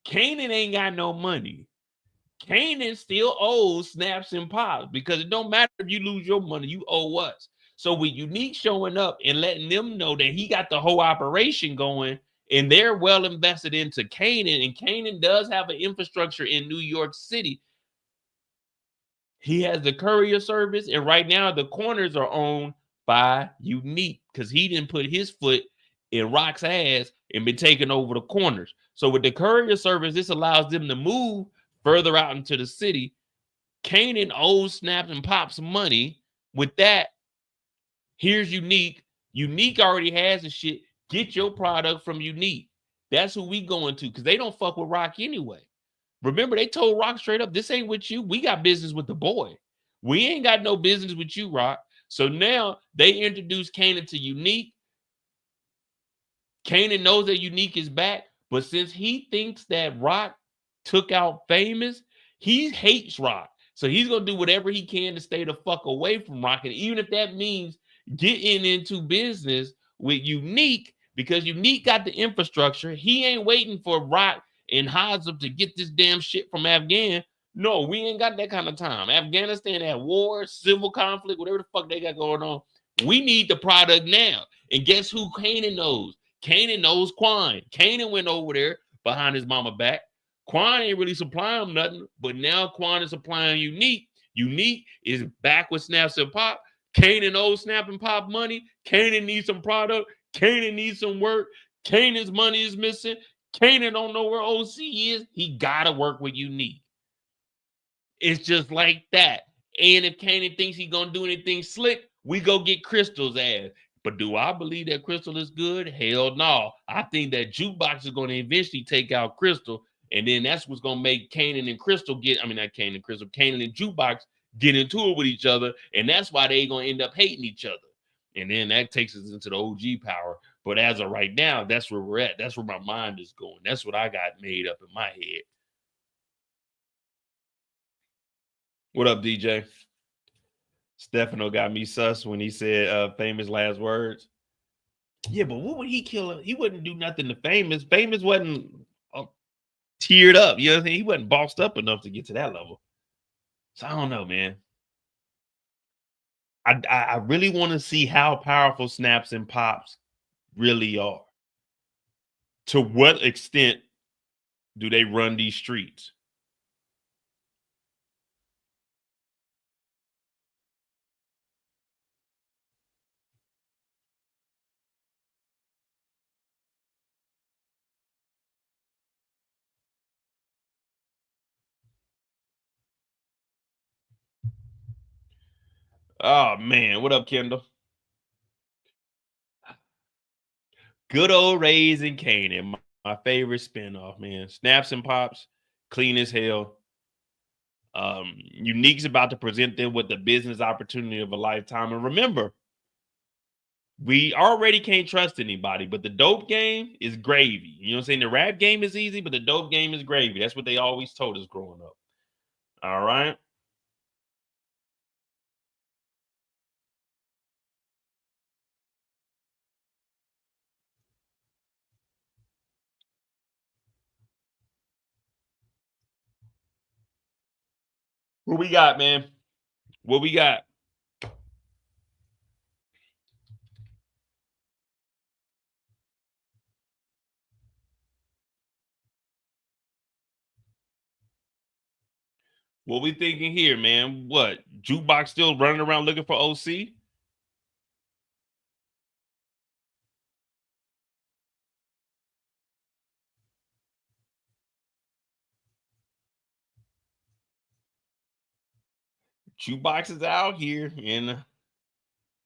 Kanan ain't got no money. Kanan still owes Snaps and Pops because it don't matter if you lose your money, you owe us. So with Unique showing up and letting them know that he got the whole operation going and they're well invested into Kanan, and Kanan does have an infrastructure in New York City. He has the courier service, and right now the corners are owned by Unique because he didn't put his foot in Rock's ass and been taking over the corners. So with the courier service, this allows them to move further out into the city. Kanan owes Snaps and Pops money. With that, here's Unique. Unique already has the shit. Get your product from Unique. That's who we going to because they don't fuck with Rock anyway. Remember, they told Rock straight up, this ain't with you. We got business with the boy. We ain't got no business with you, Rock. So now they introduce Kanan to Unique. Kanan knows that Unique is back, but since he thinks that Rock took out Famous, he hates Rock. So he's going to do whatever he can to stay the fuck away from Rock. And even if that means getting into business with Unique, because Unique got the infrastructure, he ain't waiting for Rock and Hazab to get this damn shit from Afghan. No, we ain't got that kind of time. Afghanistan at war, civil conflict, whatever the fuck they got going on. We need the product now. And guess who Kanan knows? Kanan knows Quan. Kanan went over there behind his mama back. Quan ain't really supplying him nothing, but now Quan is supplying Unique. Unique is back with Snaps and Pop. Kanan owes Snap and Pop money. Kanan needs some product. Kanan needs some work. Kanan's money is missing. Kanan don't know where OC is. He gotta work with Unique. It's just like that. And if Kanan thinks he's gonna do anything slick, we go get Crystal's ass. But do I believe that Crystal is good? Hell no. I think that Jukebox is going to eventually take out Crystal, and then that's what's going to make Kanan and Crystal get, I mean, not Kanan and Crystal, Kanan and Jukebox get into it with each other, and that's why they're going to end up hating each other. And then that takes us into the OG power. But as of right now, that's where we're at. That's where my mind is going. That's what I got made up in my head. What up, DJ? Stefano got me sus when he said Famous last words. Yeah, but what would he kill him? He wouldn't do nothing to Famous. Famous wasn't teared up. You know what I'm saying? He wasn't bossed up enough to get to that level. So I don't know, man. I really want to see how powerful Snaps and Pops really are. To what extent do they run these streets? Oh man, what up, Kendall? Good old Rays and Kanan, my favorite spinoff, man. Snaps and Pops, clean as hell. Unique's about to present them with the business opportunity of a lifetime. And remember, we already can't trust anybody, but the dope game is gravy. You know what I'm saying? The rap game is easy, but the dope game is gravy. That's what they always told us growing up. All right. What we got, man? What we got? What we thinking here, man? What? Jukebox still running around looking for OC? Jukebox is out here, and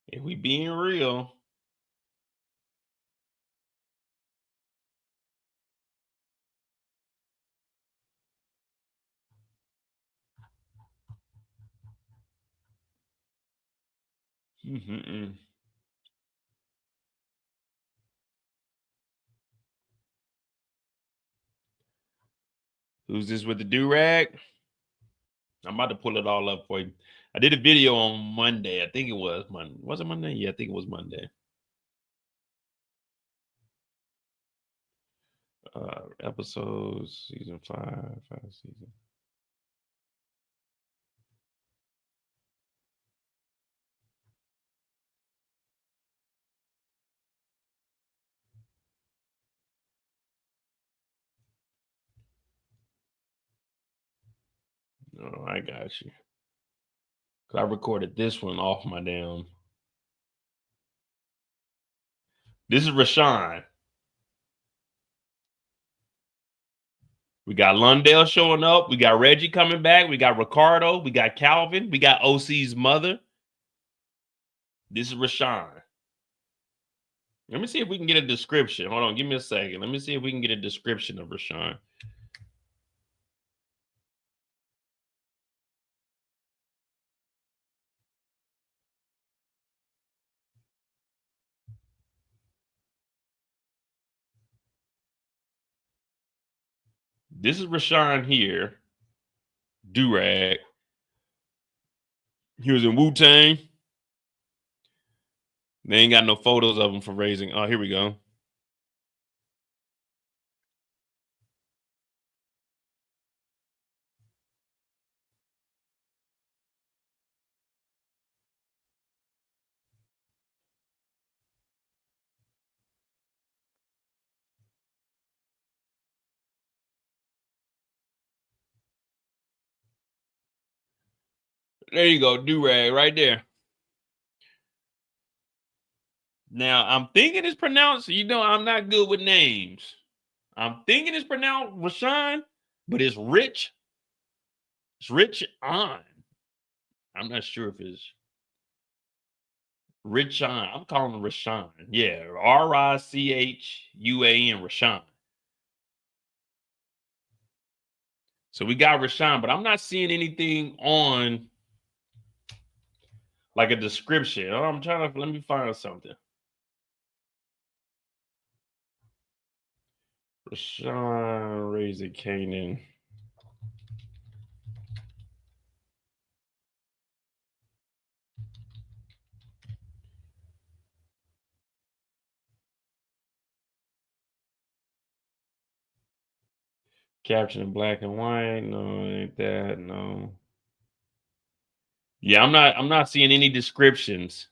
if we being real, who's this with the do-rag? I'm about to pull it all up for you. I did a video on Monday. I think it was Monday. Was it Monday? Yeah, I think it was Monday. Episodes, season 5 season. No, I got you. I recorded this one off my damn. This is Rashawn. We got Lundell showing up. We got Reggie coming back. We got Ricardo. We got Calvin. We got OC's mother. This is Rashawn. Let me see if we can get a description. Hold on. Give me a second. Let me see if we can get a description of Rashawn. This is Rashawn here. Durag. He was in Wu-Tang. They ain't got no photos of him for raising. Oh, here we go. There you go, Durag, right there. Now, I'm thinking it's pronounced, I'm not good with names. I'm thinking it's pronounced Rashawn, but it's Rich. It's Rich on. I'm not sure if it's Richon. I'm calling him Rashawn. Yeah, Richhuan, Rashawn. So we got Rashawn, but I'm not seeing anything on like a description. I'm trying to, let me find something. Rashawn raising Kanan. Caption in black and white. No, ain't that. No. Yeah, I'm not seeing any descriptions.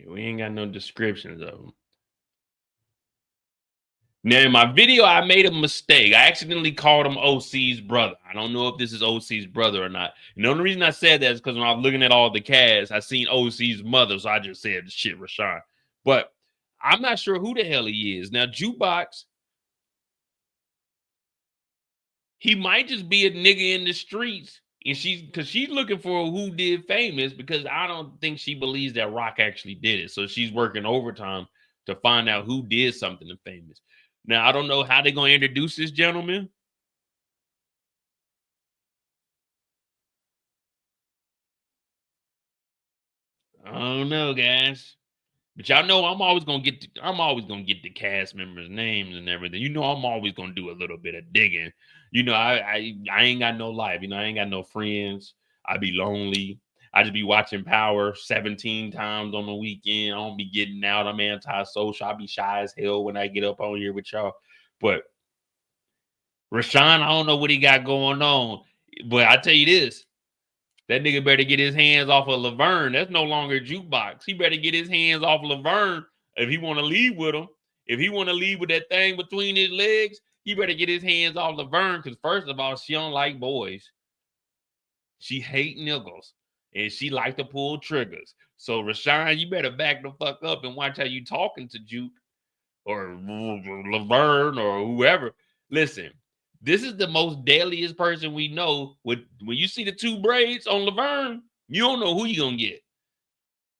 We ain't got no descriptions of them. Now, in my video, I made a mistake. I accidentally called him OC's brother. I don't know if this is OC's brother or not. And the only reason I said that is because when I was looking at all the cast, I seen OC's mother, so I just said, shit, Rashawn. But I'm not sure who the hell he is. Now, Jukebox, he might just be a nigga in the streets. And she's looking for who did famous, because I don't think she believes that Rock actually did it. So she's working overtime to find out who did something to famous. Now, I don't know how they're going to introduce this gentleman. I don't know, guys. But y'all know I'm always gonna get the cast members' names and everything. I'm always gonna do a little bit of digging. I ain't got no life. I ain't got no friends. I be lonely. I just be watching Power 17 times on the weekend. I don't be getting out. I'm antisocial. I be shy as hell when I get up on here with y'all. But Rashawn, I don't know what he got going on. But I tell you this. That nigga better get his hands off of LaVerne. That's no longer Jukebox. He better get his hands off of LaVerne if he want to leave with him. If he want to leave with that thing between his legs, he better get his hands off LaVerne, because first of all, she don't like boys. She hate niggas. And she like to pull triggers. So, Rashawn, you better back the fuck up and watch how you talking to Juke or LaVerne or whoever. Listen. This is the most deadliest person we know. When you see the two braids on LaVerne, you don't know who you're going to get.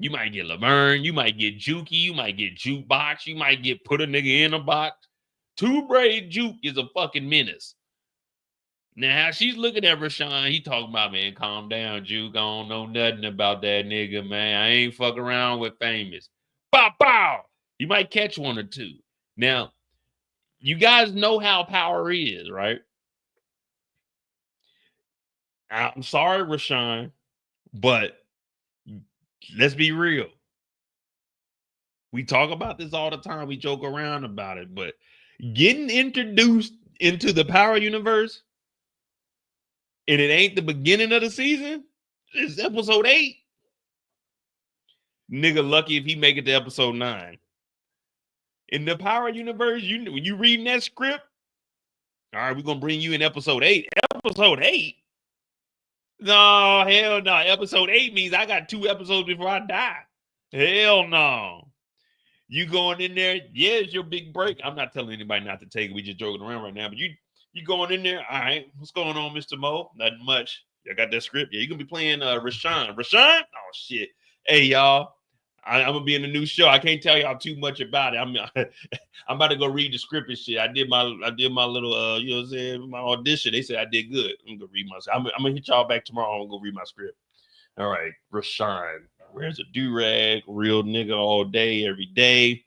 You might get LaVerne. You might get Jukey. You might get Jukebox. You might get put a nigga in a box. Two braid Juke is a fucking menace. Now, how she's looking at Rashawn, he talking about, man, calm down, Juke. I don't know nothing about that nigga, man. I ain't fuck around with famous. Bow, bow. You might catch one or two. Now, you guys know how Power is, right? I'm sorry, Rashawn, but let's be real. We talk about this all the time. We joke around about it, but getting introduced into the Power universe and it ain't the beginning of the season, it's episode 8. Nigga lucky if he make it to episode 9. In the Power universe, when you reading that script, All right, we're gonna bring you in episode 8. Episode 8? No, hell no. Episode 8 means I got 2 episodes before I die. Hell no. You going in there? Yeah, it's your big break. I'm not telling anybody not to take it. We just joking around right now. But you going in there? All right. What's going on, Mr. Mo? Nothing much. I got that script. Yeah, you're gonna be playing Rashawn. Rashawn? Oh shit. Hey y'all. I'm gonna be in the new show. I can't tell y'all too much about it. I'm about to go read the script and shit. I did my little you know what I'm saying, my audition. They said I did good. I'm gonna read my I'm gonna hit y'all back tomorrow. I'm gonna go read my script. All right, Rashawn. Where's a do-rag? Real nigga all day, every day.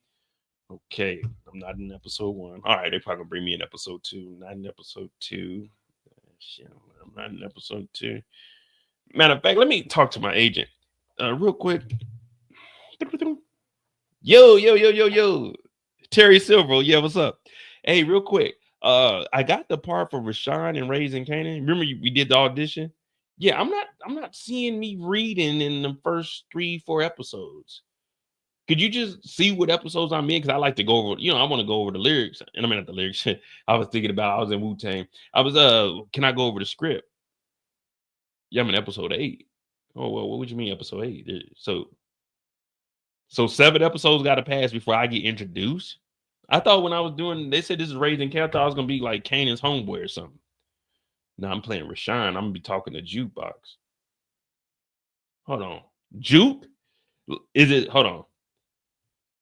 Okay, I'm not in episode 1. All right, they probably gonna bring me in episode 2. Not in episode 2. Shit, I'm not in episode 2. Matter of fact, let me talk to my agent real quick. Yo. Terry Silver, yeah, what's up? Hey, real quick. I got the part for Rashawn and Raising Kanan. Remember we did the audition? Yeah, I'm not seeing me reading in the first 3-4 episodes. Could you just see what episodes I'm in? Because I like to go over, I want to go over the lyrics. And I mean, not the lyrics. I was thinking about, I was in Wu-Tang. Can I go over the script? Yeah, I'm in episode 8. Oh, well, what would you mean episode 8? So 7 episodes got to pass before I get introduced? I thought when I was doing, they said this is Raising Kanan, I thought I was going to be like Kanan's homeboy or something. Now I'm playing Rashawn. I'm going to be talking to Jukebox. Hold on. Juke? Is it? Hold on.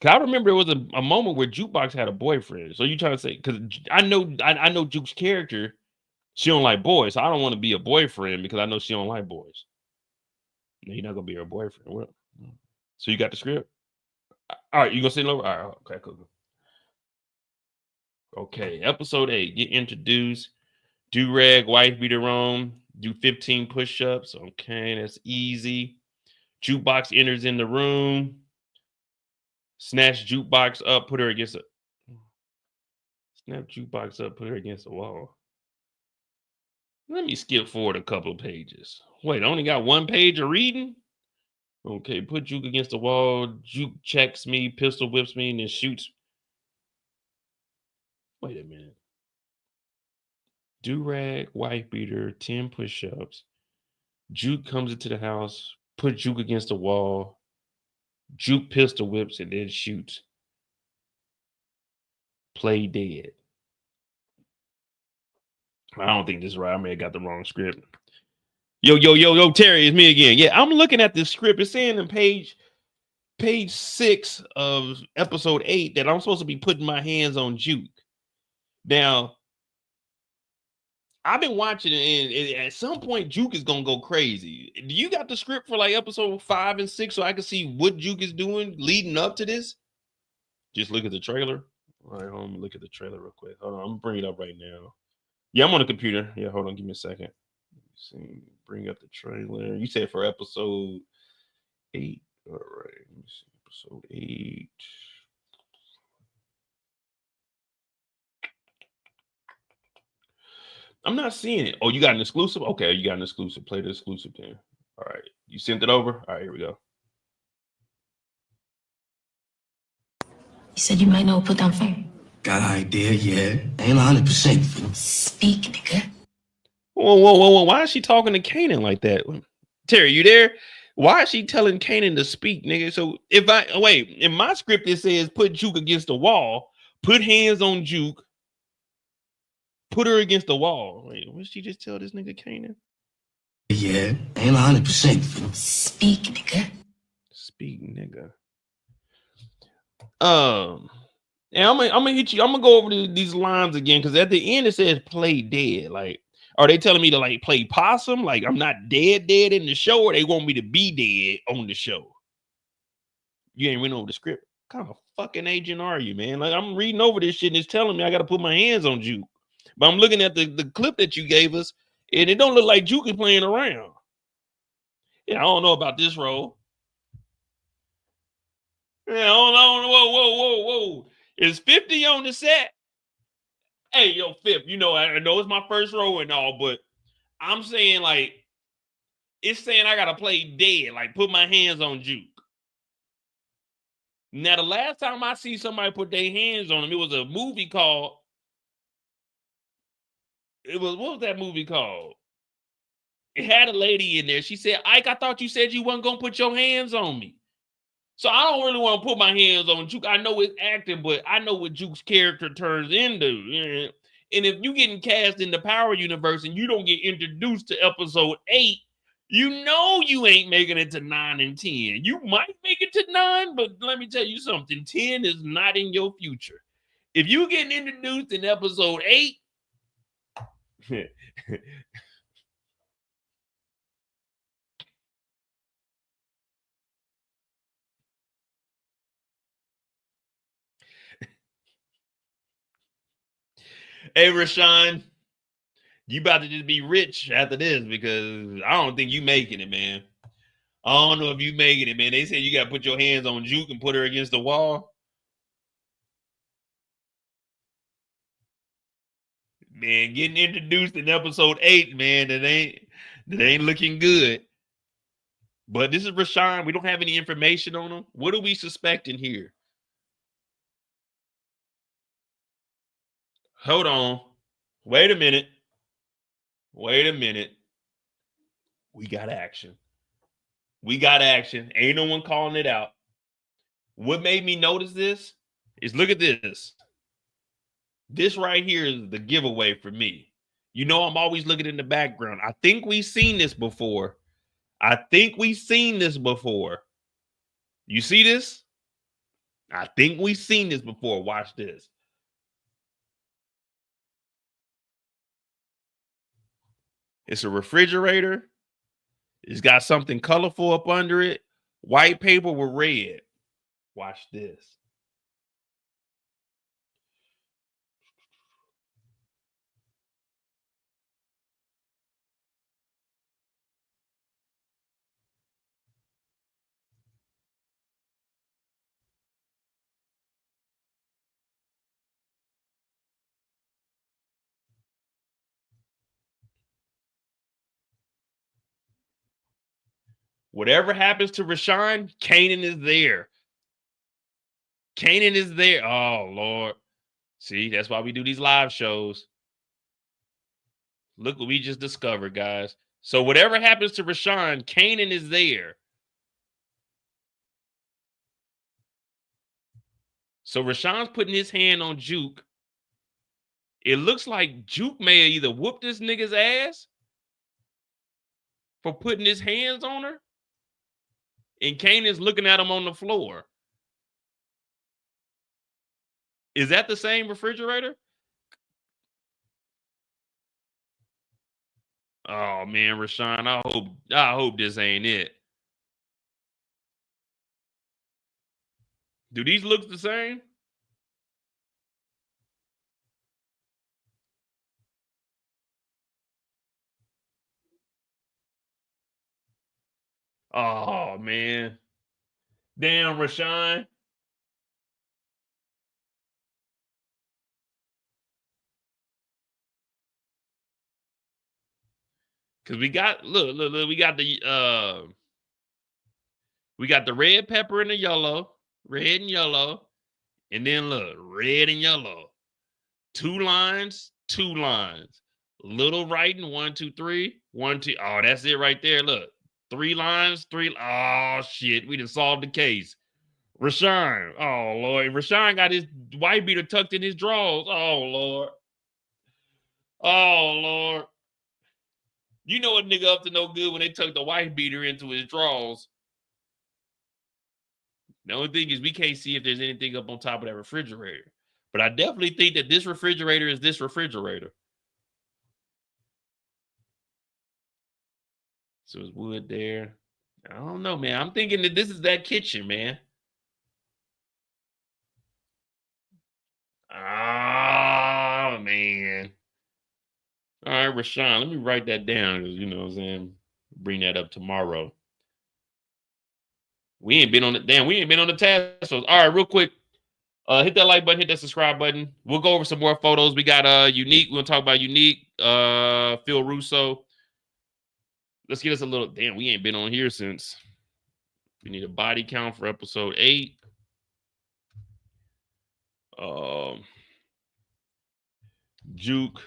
Cause I remember it was a moment where Jukebox had a boyfriend. So you trying to say, because I know Juke's character, she don't like boys. So I don't want to be a boyfriend because I know she don't like boys. No, you're not going to be her boyfriend. What? So you got the script? All right, you going to send it over? All right, okay, cool. Okay, episode 8, get introduced. Do-rag, wife beater on, do 15 push-ups. Okay, that's easy. Jukebox enters in the room. Snatch Jukebox up, put her against a... Snap Jukebox up, put her against the wall. Let me skip forward a couple of pages. Wait, I only got 1 page of reading? Okay, put Juke against the wall. Juke checks me, pistol whips me, and then shoots. Wait a minute. Do-rag, wife beater, 10 push-ups. Juke comes into the house, put Juke against the wall. Juke pistol whips and then shoots. Play dead. I don't think this is right. I may have got the wrong script. Yo, Terry, it's me again. Yeah, I'm looking at this script. It's saying in page 6 of episode 8 that I'm supposed to be putting my hands on Juke. Now, I've been watching it, and at some point, Juke is gonna go crazy. Do you got the script for like episode 5 and 6 so I can see what Juke is doing leading up to this? Just look at the trailer. All right, hold on, look at the trailer real quick. Hold on, I'm gonna bring it up right now. Yeah, I'm on the computer. Yeah, hold on, give me a second. See, bring up the trailer. You said for episode 8. All right, let me see. Episode 8. I'm not seeing it. Oh, you got an exclusive? Okay, you got an exclusive. Play the exclusive then. All right. You sent it over? All right, here we go. You said you might know put down phone. Got an idea, yeah. Ain't 100%. Speak, nigga. Whoa. Why is she talking to Kanan like that? Terry, you there? Why is she telling Kanan to speak, nigga? So in my script, it says put Juke against the wall, put hands on Juke, put her against the wall. Wait, what did she just tell this nigga Kanan? Yeah, ain't 100%. Speak, nigga. Speak, nigga. And I'm gonna hit you. I'm gonna go over these lines again because at the end it says play dead. Like, are they telling me to like play possum? Like I'm not dead in the show, or they want me to be dead on the show? You ain't reading over the script. What kind of fucking agent are you, man? Like I'm reading over this shit and it's telling me I got to put my hands on Juke. But I'm looking at the clip that you gave us, and it don't look like Juke is playing around. Yeah, I don't know about this role. Yeah, hold on. Whoa. Is 50 on the set? Hey, yo, 50, I know it's my first role and all, but I'm saying, like, it's saying I got to play dead, like, put my hands on Juke. Now, the last time I see somebody put their hands on him, it was a movie called It was, what was that movie called? It had a lady in there. She said, Ike, I thought you said you wasn't gonna put your hands on me. So I don't really want to put my hands on Juke. I know it's acting, but I know what Juke's character turns into. And if you getting cast in the Power Universe and you don't get introduced to episode 8, you know you ain't making it to 9 and 10. You might make it to 9, but let me tell you something. 10 is not in your future. If you getting introduced in episode 8, hey, Rashawn, you about to just be rich after this because I don't think you making it, man. I don't know if you making it, man. They said you got to put your hands on Juke and put her against the wall. Man, getting introduced in episode 8, man, that ain't looking good. But this is Rashawn. We don't have any information on him. What are we suspecting here? Hold on. Wait a minute. We got action. Ain't no one calling it out. What made me notice this is, look at this. This right here is the giveaway for me. You know, I'm always looking in the background. I think we've seen this before. You see this? I think we've seen this before. Watch this. It's a refrigerator. It's got something colorful up under it. White paper with red. Watch this. Whatever happens to Rashawn, Kanan is there. Oh, Lord. See, that's why we do these live shows. Look what we just discovered, guys. So whatever happens to Rashawn, Kanan is there. So Rashawn's putting his hand on Juke. It looks like Juke may have either whooped this nigga's ass for putting his hands on her, and Kanan's looking at him on the floor. Is that the same refrigerator? Oh man, Rashawn, I hope this ain't it. Do these look the same? Oh man. Damn, Rashawn. Cause we got look, we got the red pepper and the yellow, red and yellow, and then look, red and yellow. Two lines. Little writing, 1, 2, 3, 1, 2. Oh, that's it right there. Look, 3 lines, 3. Oh shit, we done solved the case. Rashawn, oh Lord, Rashawn got his white beater tucked in his drawers. Oh Lord. You know a nigga up to no good when they tuck the white beater into his drawers. The only thing is we can't see if there's anything up on top of that refrigerator. But I definitely think that this refrigerator is this refrigerator. So it's wood there. I don't know, man. I'm thinking that this is that kitchen, man. Oh, man. All right, Rashawn, let me write that down because, you know what I'm saying, bring that up tomorrow. We ain't been on the task force. All right, real quick. Hit that like button, hit that subscribe button. We'll go over some more photos. We got Unique. We'll talk about Unique. Phil Russo. Let's get us a little. Damn, we ain't been on here since. We need a body count for episode 8. Juke.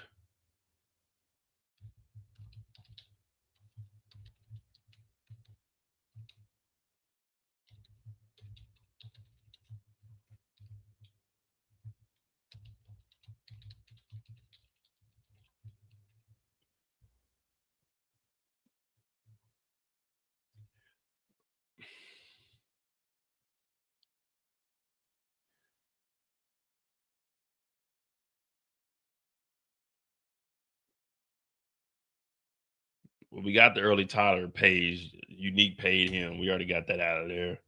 Well, we got the early Tyler page. Unique paid him. We already got that out of there.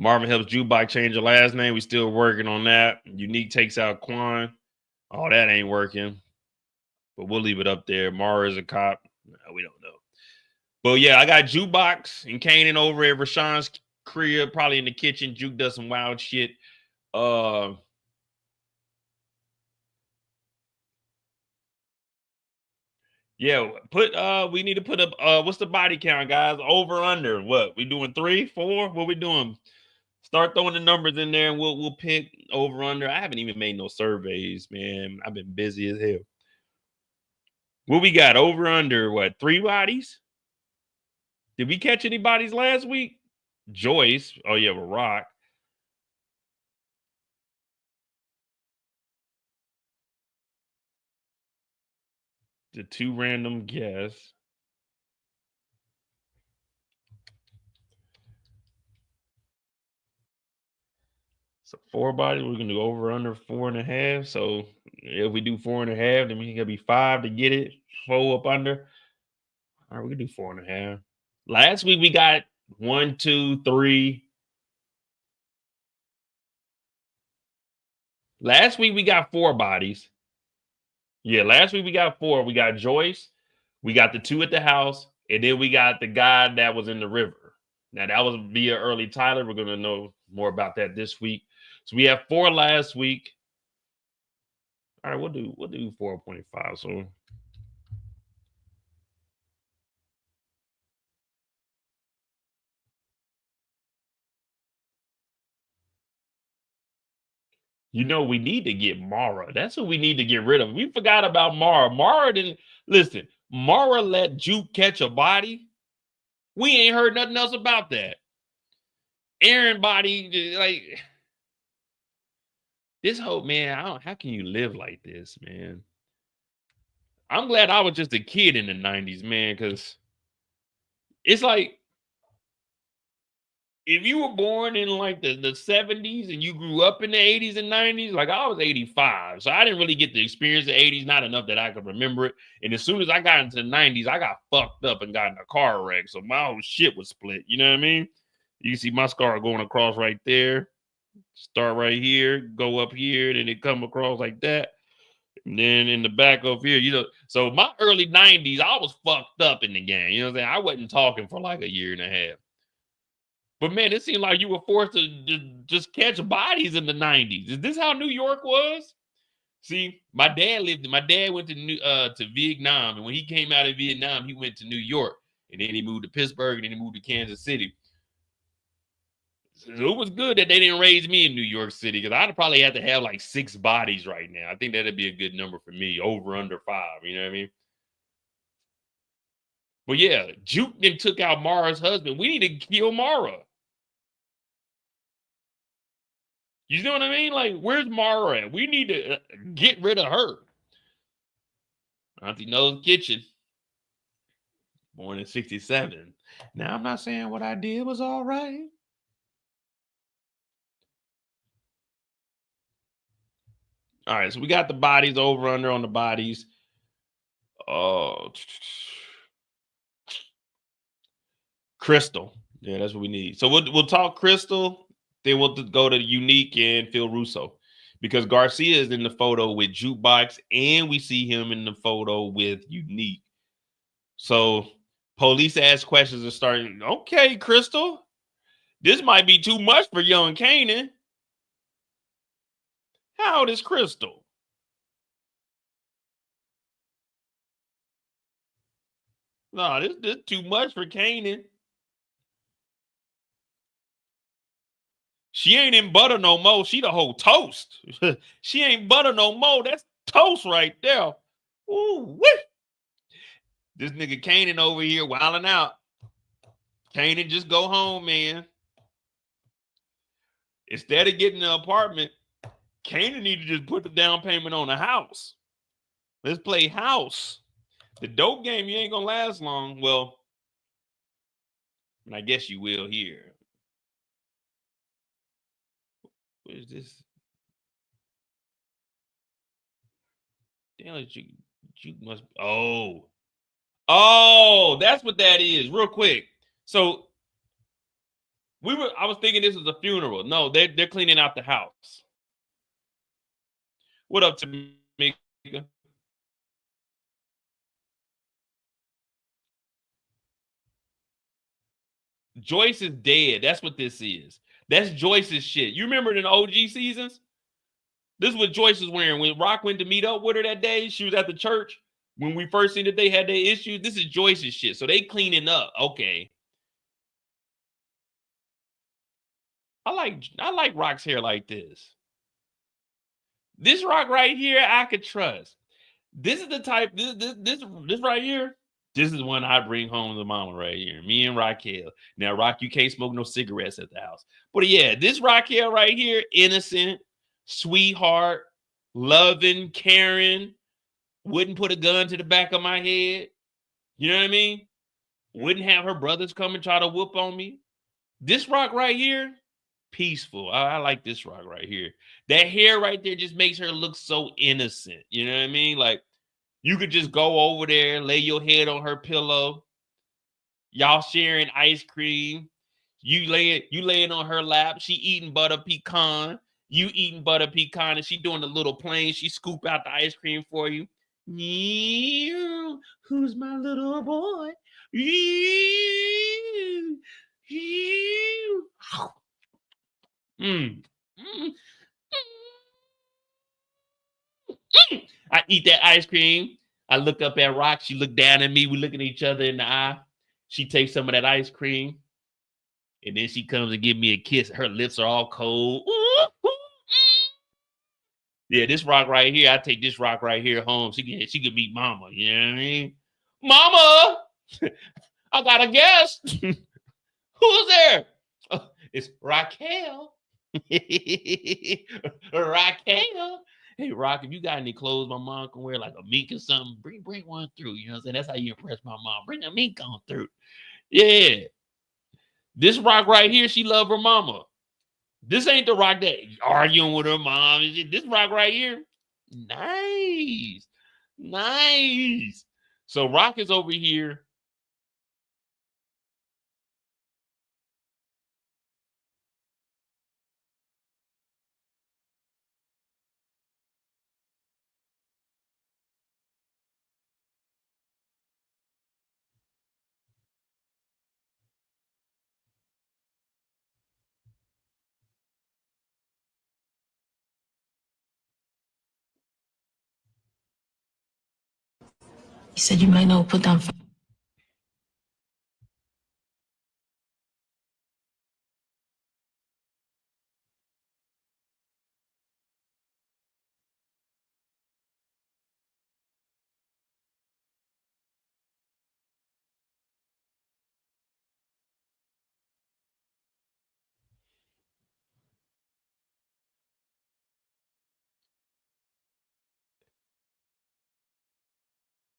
Marvin helps Jukebox change her last name. We still working on that. Unique takes out Quan. Oh, that ain't working. But we'll leave it up there. Mara is a cop. No, we don't know. But yeah, I got Jukebox and Kanan over at Rashawn's crib, probably in the kitchen. Juke does some wild shit. Yeah, we need to put up what's the body count, guys? Over under. What? We doing 3, 4? What we doing? Start throwing the numbers in there and we'll pick over under. I haven't even made no surveys, man. I've been busy as hell. What we got? Over under what? 3 bodies? Did we catch any bodies last week? Joyce. Oh yeah, with Rock. The 2 random guests. So 4 bodies, we're gonna do over under 4.5. So if we do 4.5, then we gotta be 5 to get it. 4 up under. All right, we can do 4.5. Last week we got 1, 2, 3. Last week we got 4 bodies. Yeah, last week we got 4. We got Joyce, we got the 2 at the house, and then we got the guy that was in the river. Now that was via early Tyler. We're gonna know more about that this week. So we have 4 last week. All right, we'll do 4.5. So you know we need to get Mara. That's what we need to get rid of. We forgot about Mara. Mara didn't listen. Mara let Juke catch a body. We ain't heard nothing else about that. Aaron body, like this whole man. How can you live like this, man? I'm glad I was just a kid in the 90s, man, because it's like if you were born in like the 70s and you grew up in the 80s and 90s, like I was 85. So I didn't really get to experience the 80s, not enough that I could remember it. And as soon as I got into the 90s, I got fucked up and got in a car wreck. So my whole shit was split. You know what I mean? You see my scar going across right there. Start right here, go up here, then it come across like that. And then in the back of here, you know. So my early 90s, I was fucked up in the game. You know what I'm saying? I wasn't talking for like a year and a half. But man, it seemed like you were forced to just catch bodies in the 90s. Is this how New York was? See, my dad went to Vietnam, and when he came out of Vietnam, he went to New York, and then he moved to Pittsburgh, and then he moved to Kansas City. So it was good that they didn't raise me in New York City, because I'd probably have to have like 6 bodies right now. I think that'd be a good number for me, over under 5. You know what I mean? But yeah, Juke then took out Mara's husband. We need to kill Mara. You know what I mean? Like, where's Mara at? We need to get rid of her. Auntie No's Kitchen. Born in 67. Now, I'm not saying what I did was all right. All right, so we got the bodies over under on the bodies. Oh, Crystal. Yeah, that's what we need. So we'll talk Crystal. Then we'll go to Unique and Phil Russo, because Garcia is in the photo with Jukebox, and we see him in the photo with Unique. So police ask questions and starting. Okay, Crystal, this might be too much for young Kanan. How old is Crystal? No, this too much for Kanan. She ain't in butter no more. She the whole toast. She ain't butter no more. That's toast right there. Ooh, wee. This nigga Kanan over here wilding out. Kanan, just go home, man. Instead of getting an apartment, Kanan need to just put the down payment on a house. Let's play house. The dope game, you ain't gonna last long. Well, and I guess you will here. What is this? Damn, you must. Oh, Oh, that's what that is. Real quick. So I was thinking this was a funeral. No, they're cleaning out the house. What up, Tamika? Joyce is dead. That's what this is. That's Joyce's shit. You remember in the OG seasons? This is what Joyce was wearing when Rock went to meet up with her that day. She was at the church when we first seen that they had their issues. This is Joyce's shit. So they cleaning up. Okay. I like Rock's hair like this. This Rock right here, I could trust. This is the type. This right here. This is one I bring home to mama right here. Me and Raquel. Now, Rock, you can't smoke no cigarettes at the house. But yeah, this Raquel right here, innocent, sweetheart, loving, caring, wouldn't put a gun to the back of my head. You know what I mean? Wouldn't have her brothers come and try to whoop on me. This Rock right here, peaceful. I like this Rock right here. That hair right there just makes her look so innocent. You know what I mean? Like, you could just go over there, lay your head on her pillow. Y'all sharing ice cream. You laying on her lap. She eating butter pecan. You eating butter pecan, and she doing the little plane. She scoop out the ice cream for you. Who's my little boy? I eat that ice cream. I look up at Rock. She look down at me. We looking at each other in the eye. She takes some of that ice cream. And then she comes and give me a kiss. Her lips are all cold. Yeah, this Rock right here. I take this Rock right here home. She can meet Mama. You know what I mean? Mama! I got a guest. Who's there? Oh, it's Raquel. Raquel. Hey, Rock, if you got any clothes my mom can wear, like a mink or something, bring one through. You know what I'm saying? That's how you impress my mom. Bring a mink on through. Yeah. This Rock right here, she love her mama. This ain't the Rock that arguing with her mom. This Rock right here, nice. Nice. So Rock is over here. You said you might know put down.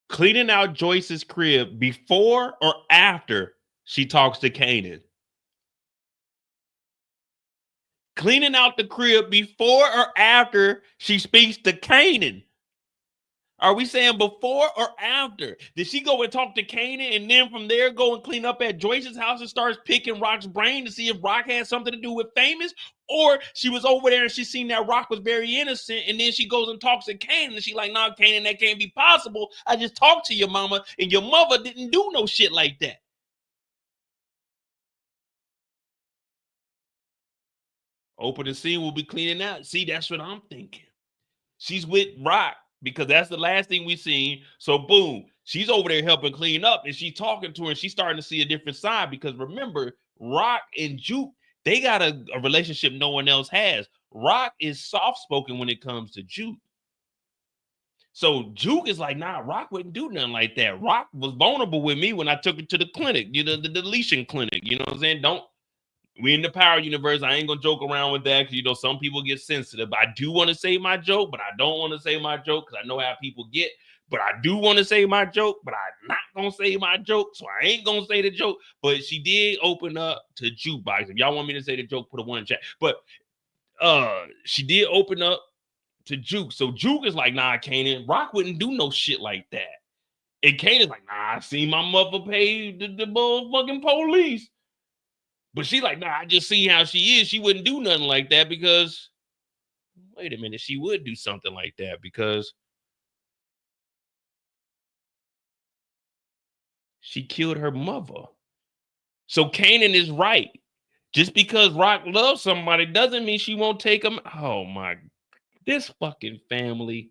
Cleaning out Joyce's crib before or after she talks to Kanan? Cleaning out the crib before or after she speaks to Kanan? Are we saying before or after? Did she go and talk to Kanan and then from there go and clean up at Joyce's house and starts picking Rock's brain to see if Rock had something to do with Famous? Or she was over there and she seen that Rock was very innocent and then she goes and talks to Kanan and she like, nah, Kanan, that can't be possible. I just talked to your mama and your mother didn't do no shit like that. Opening scene will be cleaning out. See, that's what I'm thinking. She's with Rock because that's the last thing we seen. So boom, she's over there helping clean up and she's talking to her and she's starting to see a different side because remember, Rock and Juke, they got a relationship no one else has. Rock is soft-spoken when it comes to Juke. So Juke is like, nah, Rock wouldn't do nothing like that. Rock was vulnerable with me when I took her to the clinic, you know, the deletion clinic. You know what I'm saying? We in the power universe. I ain't gonna joke around with that because you know some people get sensitive. I do want to say my joke, but I don't want to say my joke because I know how people get. But I do want to say my joke, but I'm not gonna say my joke, so I ain't gonna say the joke. But she did open up to Jukebox. If y'all want me to say the joke, put a one in chat. But she did open up to Juke. So Juke is like, nah, Kanan, Rock wouldn't do no shit like that. And Kanan's like, nah, I seen my mother pay the motherfucking police. But she like, nah, I just seen how she is. She wouldn't do nothing like that because, wait a minute, she would do something like that because she killed her mother. So Kanan is right. Just because Rock loves somebody doesn't mean she won't take him. Oh my, this fucking family.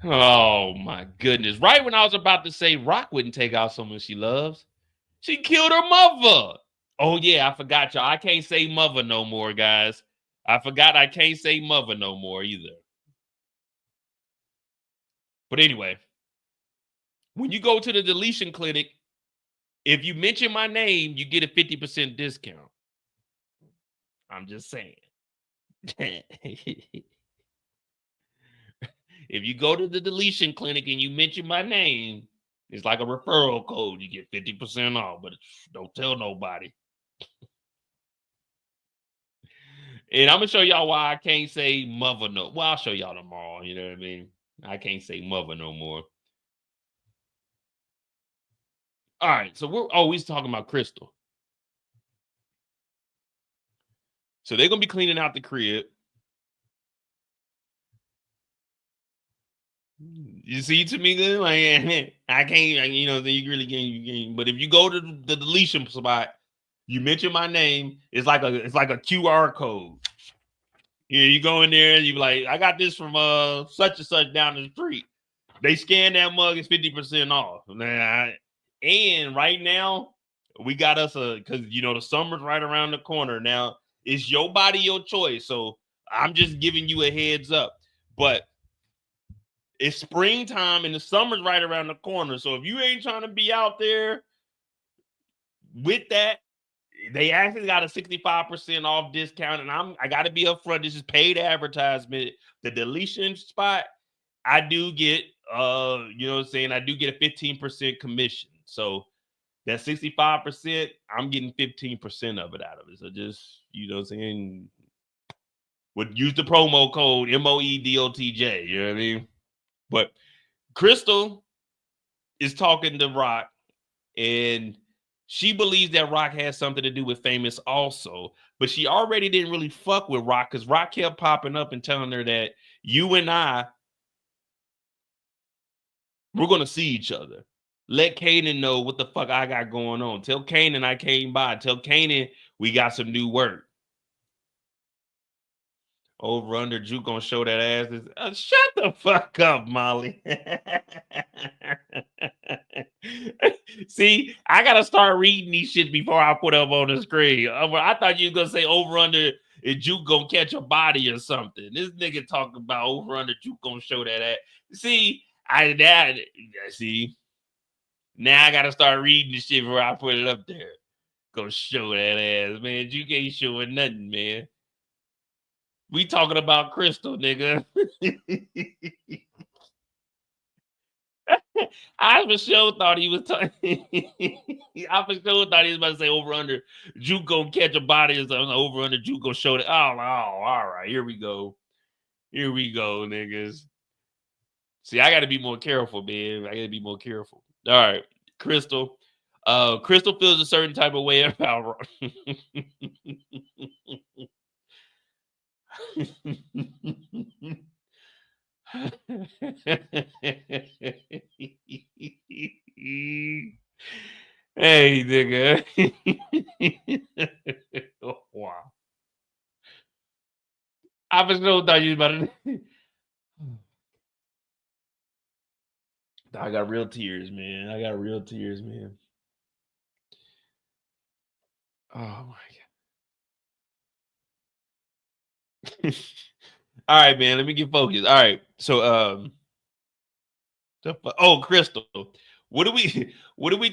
Oh my goodness. Right when I was about to say Rock wouldn't take out someone she loves, she killed her mother. Oh yeah, I forgot y'all. I can't say mother no more, guys. I forgot I can't say mother no more either. But anyway, when you go to the deletion clinic, if you mention my name, you get a 50% discount. I'm just saying. If you go to the deletion clinic and you mention my name, it's like a referral code. You get 50% off, but don't tell nobody. And I'm going to show y'all why I can't say mother no. Well, I'll show y'all tomorrow. You know what I mean? I can't say mother no more. All right. So we're always talking about Crystal. So they're going to be cleaning out the crib. You see, to me, good. Like, I can't, you know, then you really can't. But if you go to the deletion spot, you mention my name. It's like a QR code. Yeah, you go in there and you be like, I got this from such and such down the street. They scan that mug, it's 50% off. And right now, we got us because you know the summer's right around the corner. Now it's your body, your choice. So I'm just giving you a heads up. But it's springtime and the summer's right around the corner. So if you ain't trying to be out there with that, they actually got a 65% off discount. And I got to be upfront. This is paid advertisement. The deletion spot, I do get, you know what I'm saying? I do get a 15% commission. So that 65%, I'm getting 15% of it out of it. So just, you know what I'm saying? Would use the promo code MOEDOTJ. You know what I mean? But Crystal is talking to Rock, and she believes that Rock has something to do with Famous also, but she already didn't really fuck with Rock because Rock kept popping up and telling her that you and we're going to see each other. Let Kanan know what the fuck I got going on. Tell Kanan I came by. Tell Kanan we got some new work. Over under Juke gonna show that ass. Shut the fuck up, Molly. See, I gotta start reading these shit before I put up on the screen. I thought you were gonna say over under and Juke gonna catch a body or something. This nigga talking about over under Juke gonna show that ass. See, see. Now I gotta start reading the shit before I put it up there. Go show that ass, man. Juke ain't showing nothing, man. We talking about Crystal, nigga. I for sure thought he was talking. I for sure thought he was about to say over under Juke gonna catch a body or something. Over under Juke gonna show that. Oh, all right. Here we go. Here we go, niggas. See, I gotta be more careful, man. I gotta be more careful. All right, Crystal. Crystal feels a certain type of way about hey, nigga. Oh, wow. I was so thought you was about to. I got real tears, man. I got real tears, man. Oh my god. All right, man. Let me get focused. All right. So Crystal. What are we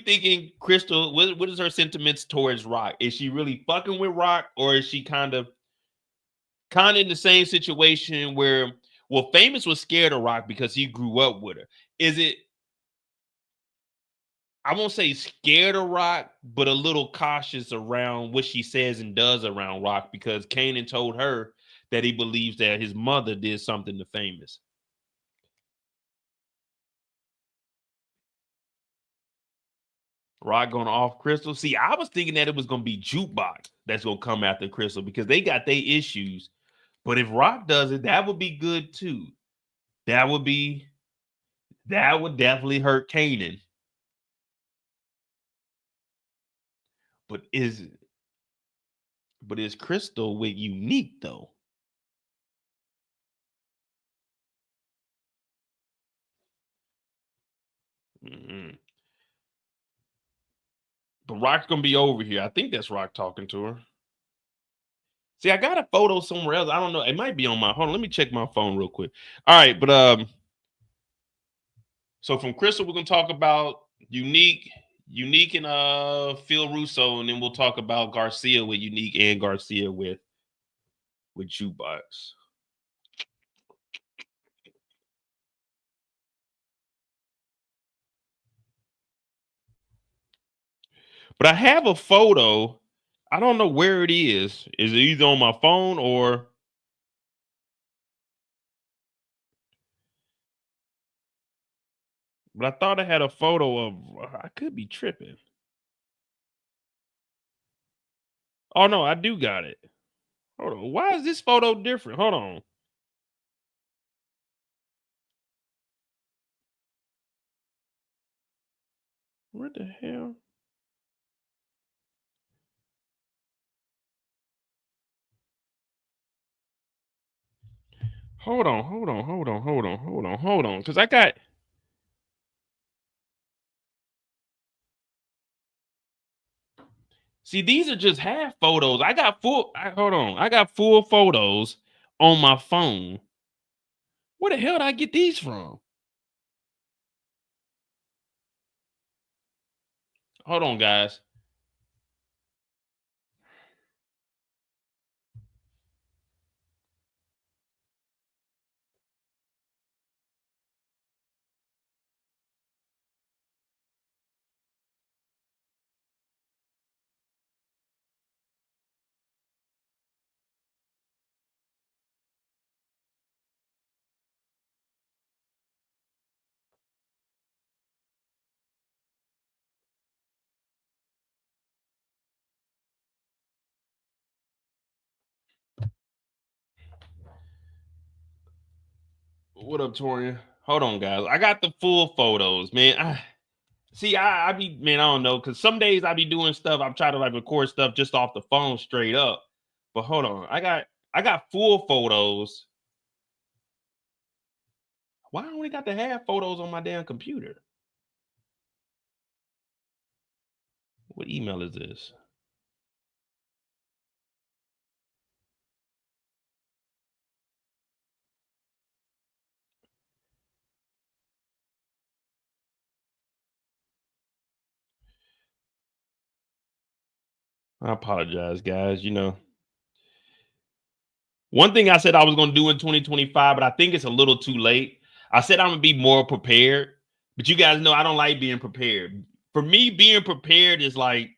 thinking, Crystal? What is her sentiments towards Rock? Is she really fucking with Rock, or is she kind of in the same situation where Famous was scared of Rock because he grew up with her? Is it I won't say scared of Rock, but a little cautious around what she says and does around Rock because Kanan told her that he believes that his mother did something to Famous. Rock going off Crystal. See, I was thinking that it was going to be Jukebox that's going to come after Crystal because they got their issues. But if Rock does it, that would be good too. That would definitely hurt Kanan. But is Crystal with Unique though? Mm-hmm. But Rock's gonna be over here. I think that's Rock talking to her. See, I got a photo somewhere else. I don't know. It might be on my. Hold on, let me check my phone real quick. All right, but so from Crystal, we're gonna talk about Unique and Phil Russo, and then we'll talk about Garcia with Unique and Garcia with Jukebox. But I have a photo. I don't know where it is. Is it either on my phone or? But I thought I had a photo of. I could be tripping. Oh no, I do got it. Hold on. Why is this photo different? Hold on. What the hell? Hold on. Because I got. See, these are just half photos. I got full. Hold on. I got full photos on my phone. Where the hell did I get these from? Hold on, guys. What up, Torian? Hold on, guys. I got the full photos, man. I be, man, I don't know, because some days I be doing stuff. I'm trying to like record stuff just off the phone straight up. But hold on, I got full photos. Why I only got the half photos on my damn computer? What email is this? I apologize, guys. You know, one thing I said I was going to do in 2025, but I think it's a little too late. I said I'm going to be more prepared, but you guys know I don't like being prepared. For me, being prepared is like,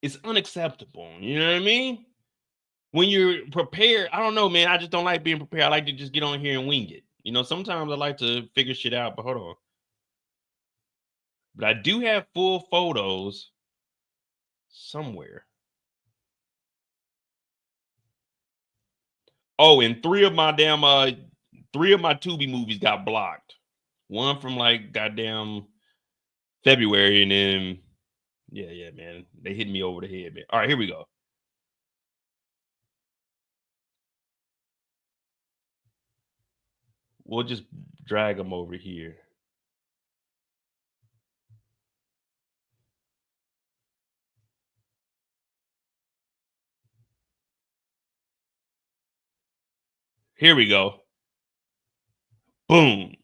it's unacceptable. You know what I mean? When you're prepared, I don't know, man. I just don't like being prepared. I like to just get on here and wing it. You know, sometimes I like to figure shit out, but hold on. But I do have full photos somewhere. Oh, and three of my Tubi movies got blocked. One from like goddamn February, and then yeah, man, they hit me over the head, man. All right, here we go. We'll just drag them over here. Here we go. Boom.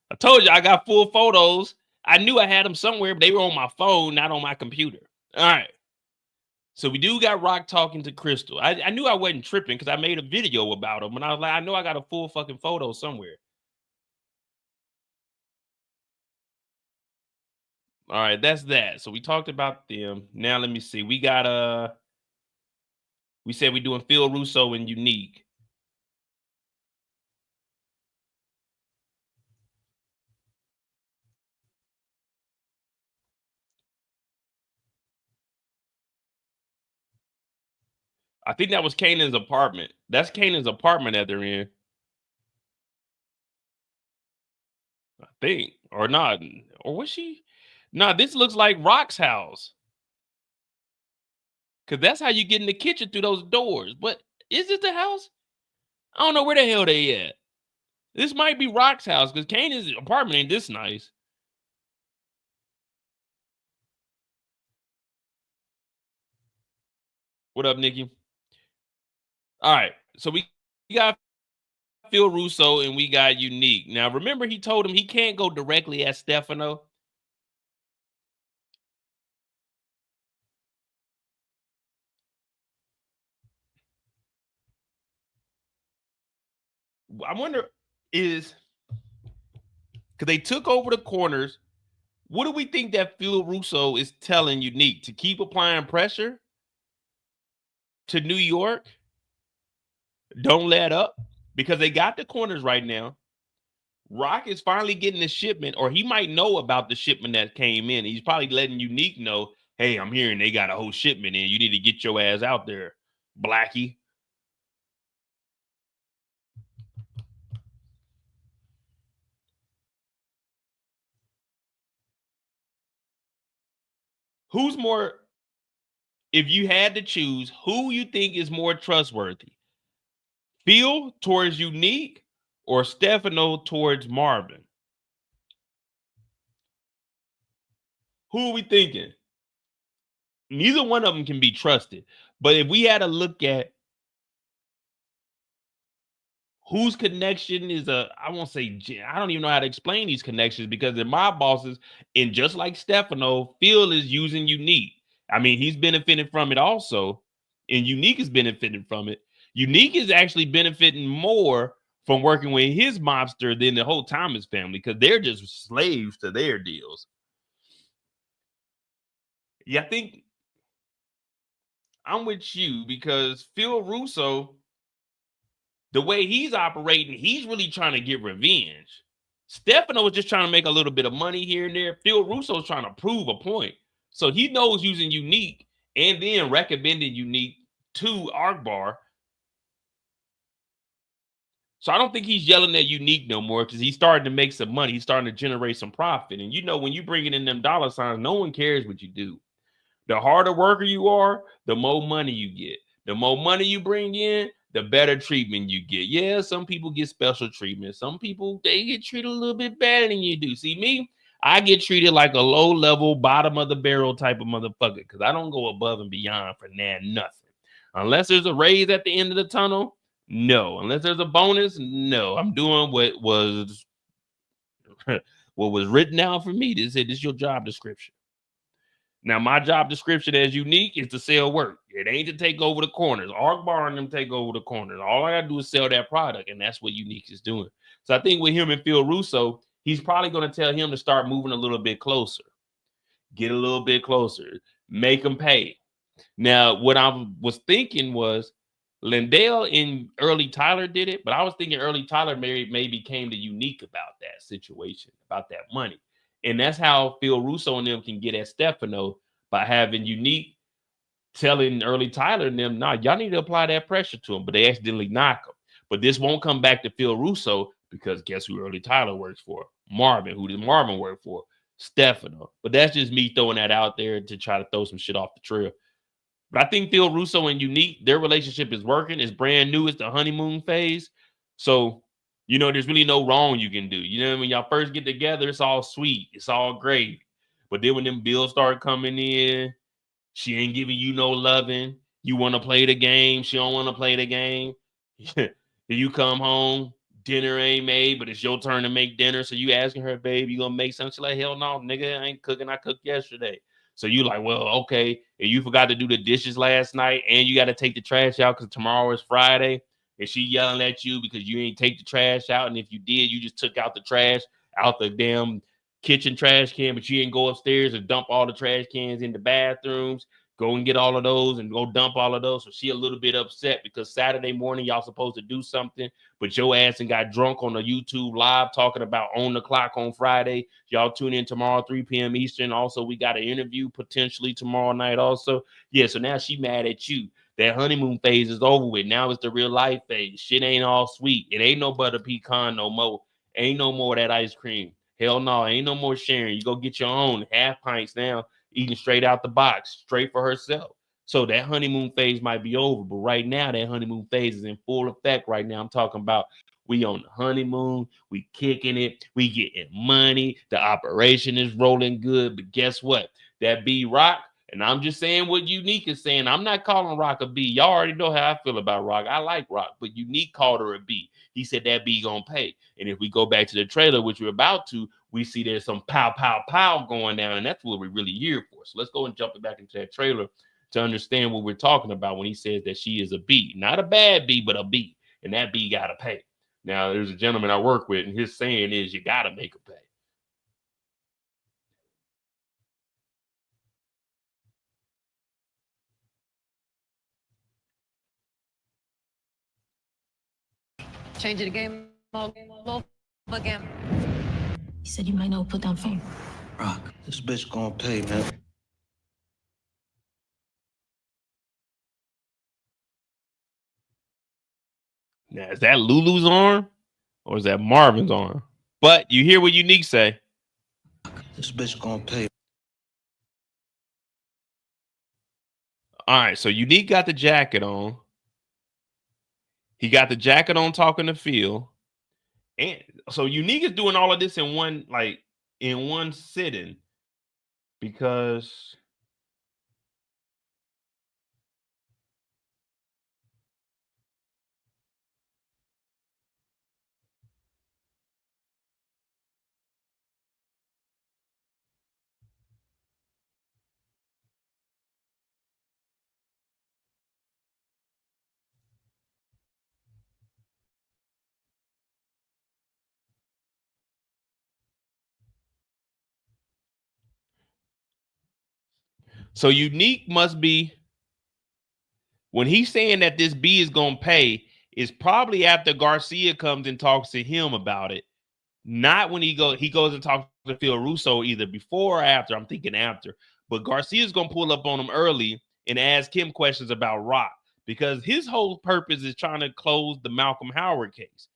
I told you I got full photos. I knew I had them somewhere, but they were on my phone, not on my computer. All right. So we do got Rock talking to Crystal. I knew I wasn't tripping because I made a video about him, and I was like, I know I got a full fucking photo somewhere. All right, that's that. So we talked about them. Now let me see. We got we said we're doing Phil Russo and Unique. I think that was Kanan's apartment. That's Kanan's apartment that they're in. I think. Or not. Or was she? Nah, this looks like Rock's house. Cause that's how you get in the kitchen through those doors. But is it the house? I don't know where the hell they at. This might be Rock's house because Kanan's apartment ain't this nice. What up, Nikki? All right. So we got Phil Russo and we got Unique. Now, remember he told him he can't go directly at Stefano. I wonder is because they took over the corners. What do we think that Phil Russo is telling Unique to keep applying pressure to New York? Don't let up because they got the corners right now. Rock is finally getting the shipment, or he might know about the shipment that came in. He's probably letting Unique know, hey, I'm hearing they got a whole shipment in. You need to get your ass out there, Blackie. Who's more, if you had to choose, who you think is more trustworthy? Phil towards Unique or Stefano towards Marvin? Who are we thinking? Neither one of them can be trusted. But if we had to look at whose connection is I won't say, I don't even know how to explain these connections because they're my bosses. And just like Stefano, Phil is using Unique. I mean, he's benefiting from it also. And Unique is benefiting from it. Unique is actually benefiting more from working with his mobster than the whole Thomas family because they're just slaves to their deals. Yeah, I think I'm with you because Phil Russo, the way he's operating, he's really trying to get revenge. Stefano was just trying to make a little bit of money here and there. Phil Russo's trying to prove a point. So he knows using Unique and then recommending Unique to Akbar. So I don't think he's yelling at Unique no more because he's starting to make some money. He's starting to generate some profit. And you know, when you bring it in them dollar signs, no one cares what you do. The harder worker you are, the more money you get. The more money you bring in, the better treatment you get. Yeah, some people get special treatment. Some people, they get treated a little bit better than you do. See me, I get treated like a low-level, bottom of the barrel type of motherfucker because I don't go above and beyond for nothing. Unless there's a raise at the end of the tunnel, no. Unless there's a bonus, no. I'm doing what was written out for me. This is your job description. Now, my job description as Unique is to sell work. It ain't to take over the corners. Akbar and them take over the corners. All I gotta do is sell that product, and that's what Unique is doing. So I think with him and Phil Russo, he's probably going to tell him to start moving a little bit closer. Get a little bit closer. Make them pay. Now, what I was thinking was Lindell and Early Tyler did it, but I was thinking Early Tyler maybe came to Unique about that situation, about that money. And that's how Phil Russo and them can get at Stefano by having Unique telling Early Tyler and them, nah, y'all need to apply that pressure to him, but they accidentally knock him. But this won't come back to Phil Russo because guess who Early Tyler works for? Marvin. Who does Marvin work for? Stefano. But that's just me throwing that out there to try to throw some shit off the trail. But I think Phil Russo and Unique, their relationship is working. It's brand new. It's the honeymoon phase. So, you know, there's really no wrong you can do. You know, when y'all first get together, it's all sweet. It's all great. But then when them bills start coming in, she ain't giving you no loving. You want to play the game. She don't want to play the game. You come home, dinner ain't made, but it's your turn to make dinner. So you asking her, babe, you gonna make something? She's like, hell no, nigga, I ain't cooking. I cooked yesterday. So you like, well, okay. And you forgot to do the dishes last night and you got to take the trash out because tomorrow is Friday. And she yelling at you because you ain't take the trash out. And if you did, you just took out the trash out the damn kitchen trash can, but you didn't go upstairs and dump all the trash cans in the bathrooms. Go and get all of those and go dump all of those. So she a little bit upset because Saturday morning y'all supposed to do something, but your ass and got drunk on the YouTube live talking about on the clock on Friday. Y'all tune in tomorrow, 3 p.m. Eastern. Also, we got an interview potentially tomorrow night also. Yeah, so now she mad at you. That honeymoon phase is over with. Now it's the real life phase. Shit ain't all sweet. It ain't no butter pecan no more. Ain't no more of that ice cream. Hell no, ain't no more sharing. You go get your own half pints now, eating straight out the box, straight for herself. So that honeymoon phase might be over, but right now that honeymoon phase is in full effect right now. I'm talking about we on the honeymoon, we kicking it, we getting money, the operation is rolling good, but guess what? That B Rock, and I'm just saying what Unique is saying. I'm not calling Rock a B. Y'all already know how I feel about Rock. I like Rock, but Unique called her a B. He said that B gonna pay. And if we go back to the trailer, which we're about to, we see there's some pow, pow, pow going down, and that's what we're really here for. So let's go and jump it back into that trailer to understand what we're talking about when he says that she is a B. Not a bad B, but a B. And that B gotta pay. Now, there's a gentleman I work with, and his saying is you gotta make her pay. Changing the game all over again. You said you might know put down phone. Rock, this bitch gonna pay, man. Now, is that Lulu's arm or is that Marvin's arm? But you hear what Unique say. This bitch gonna pay. All right, so Unique got the jacket on. He got the jacket on talking to Phil. And so Unique is doing all of this in one sitting because so Unique must be when he's saying that this B is gonna pay is probably after Garcia comes and talks to him about it. Not when he goes and talks to Phil Russo either before or after. I'm thinking after. But Garcia's gonna pull up on him early and ask him questions about Rock because his whole purpose is trying to close the Malcolm Howard case.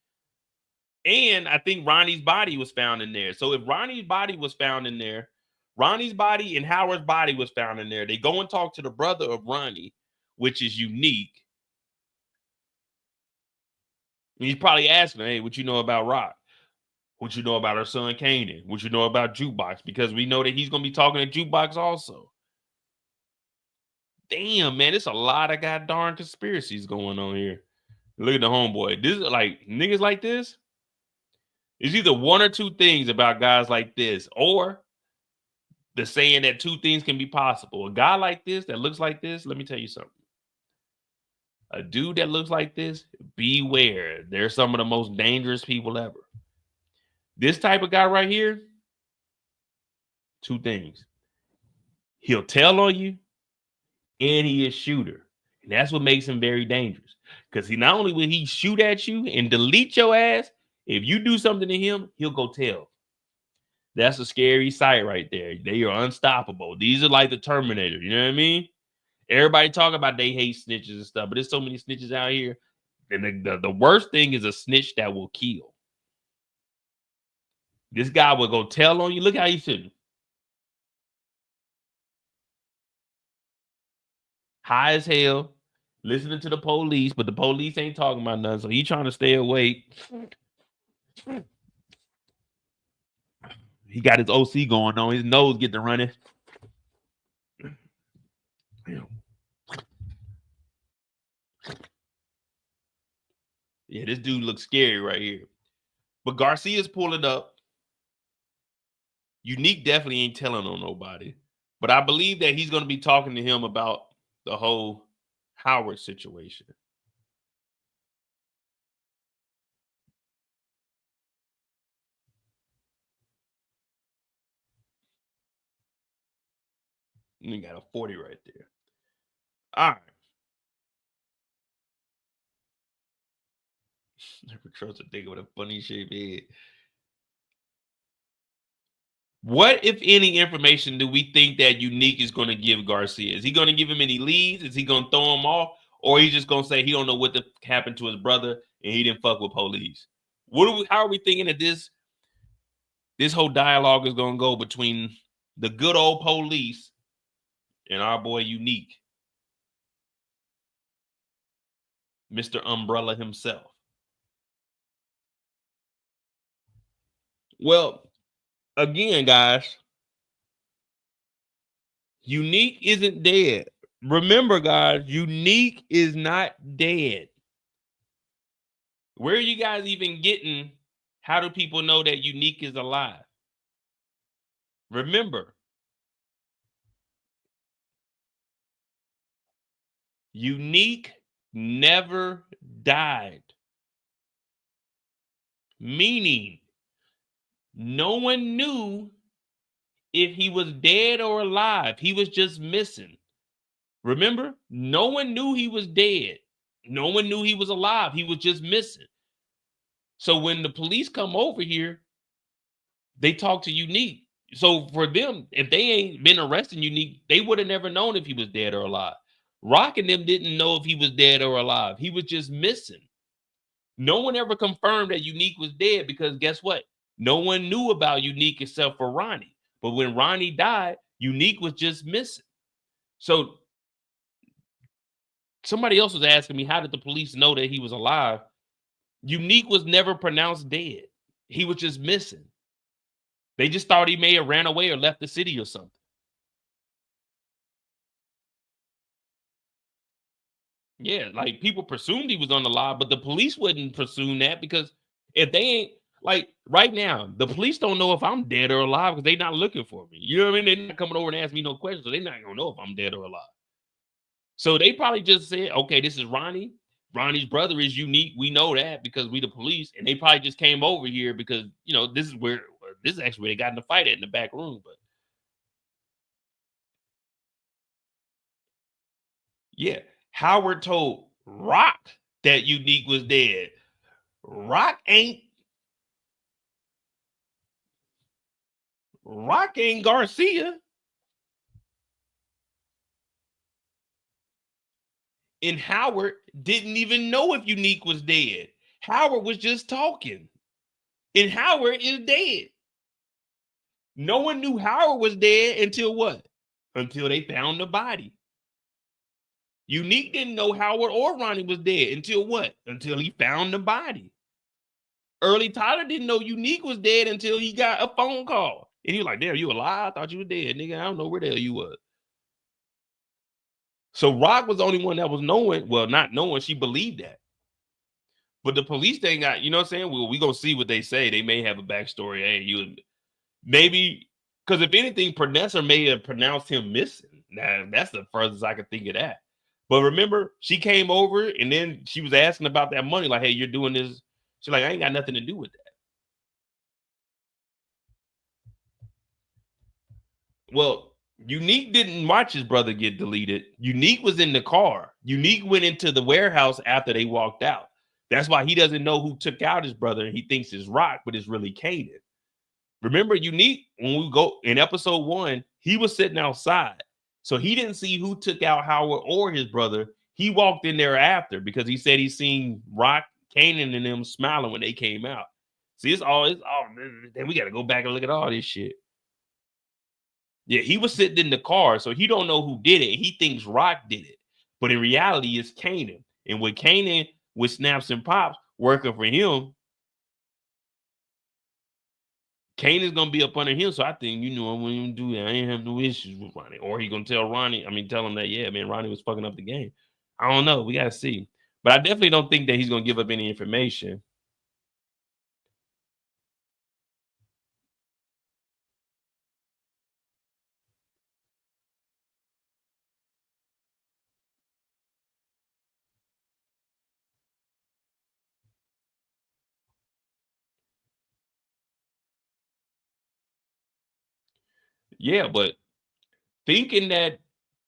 And I think Ronnie's body was found in there. So if Ronnie's body was found in there, Ronnie's body and Howard's body was found in there. They go and talk to the brother of Ronnie, which is Unique. And he's probably asking, hey, what you know about Rock? What you know about her son Kanan? What you know about Jukebox? Because we know that he's going to be talking to Jukebox also. Damn, man, it's a lot of goddamn conspiracies going on here. Look at the homeboy. This is like niggas like this. It's either one or two things about guys like this, or the saying that two things can be possible. A guy like this that looks like this, let me tell you something. A dude that looks like this, beware. They're some of the most dangerous people ever. This type of guy right here, two things. He'll tell on you, and he is a shooter. And that's what makes him very dangerous. Because he not only will he shoot at you and delete your ass, if you do something to him, he'll go tell. That's a scary sight right there. They are unstoppable. These are like the Terminator. You know what I mean? Everybody talk about they hate snitches and stuff, but there's so many snitches out here. And the worst thing is a snitch that will kill. This guy will go tell on you. Look how he's sitting. High as hell, listening to the police, but the police ain't talking about nothing. So he trying to stay awake. He got his OC going on. His nose getting to running. Yeah, this dude looks scary right here. But Garcia's pulling up. Unique definitely ain't telling on nobody. But I believe that he's going to be talking to him about the whole Howard situation. You got a 40 right there. All right. Never trust a nigga with a funny shaped head. What, if any, information do we think that Unique is going to give Garcia? Is he going to give him any leads? Is he going to throw him off? Or he just going to say he don't know what happened to his brother and he didn't fuck with police? How are we thinking that this whole dialogue is going to go between the good old police and our boy Unique, Mr. Umbrella himself? Well, again, guys, Unique isn't dead. Remember, guys, Unique is not dead. Where are you guys even getting? How do people know that Unique is alive? Remember, Unique never died. Meaning, no one knew if he was dead or alive. He was just missing. Remember, no one knew he was dead. No one knew he was alive. He was just missing. So when the police come over here, they talk to Unique. So for them, if they ain't been arresting Unique, they would have never known if he was dead or alive. Rock and them didn't know if he was dead or alive. He was just missing. No one ever confirmed that Unique was dead because guess what? No one knew about Unique except for Ronnie. But when Ronnie died, Unique was just missing. So somebody else was asking me, how did the police know that he was alive? Unique was never pronounced dead. He was just missing. They just thought he may have ran away or left the city or something. Yeah, like people presumed he was on the lie, but the police wouldn't presume that because if they ain't, like right now, the police don't know if I'm dead or alive because they're not looking for me. You know what I mean? They're not coming over and asking me no questions, so they're not gonna know if I'm dead or alive. So they probably just said, okay, this is Ronnie. Ronnie's brother is Unique. We know that because we the police, and they probably just came over here because this is actually where they got in the fight in the back room. But yeah, Howard told Rock that Unique was dead. Rock ain't Garcia. And Howard didn't even know if Unique was dead. Howard was just talking. And Howard is dead. No one knew Howard was dead until what? Until they found the body. Unique didn't know Howard or Ronnie was dead until what? Until he found the body. Early Tyler didn't know Unique was dead until he got a phone call. And he was like, damn, you alive? I thought you were dead, nigga. I don't know where the hell you was. So Rock was the only one that was knowing. Well, not knowing. She believed that. But the police, they got, you know what I'm saying? Well, we going to see what they say. They may have a backstory. Hey, maybe, because if anything, Pernessa may have pronounced him missing. Now, that's the furthest I could think of that. But remember, she came over and then she was asking about that money. Like, hey, you're doing this. She's like, I ain't got nothing to do with that. Well, Unique didn't watch his brother get deleted. Unique was in the car. Unique went into the warehouse after they walked out. That's why he doesn't know who took out his brother. And he thinks it's Rock, but it's really Kanan. Remember, Unique, when we go in episode 1, he was sitting outside. So he didn't see who took out Howard or his brother. He walked in there after because he said he seen Rock, Kanan, and them smiling when they came out. See, it's all, then we got to go back and look at all this shit. Yeah, he was sitting in the car, so he don't know who did it. He thinks Rock did it. But in reality, it's Kanan. And with Kanan, with Snaps and Pops working for him, Kanan's gonna be up under him. So I think, I wouldn't even do that. I ain't have no issues with Ronnie. Or he gonna tell him that, yeah, man, Ronnie was fucking up the game. I don't know. We gotta see. But I definitely don't think that he's gonna give up any information. Yeah, but Thinking that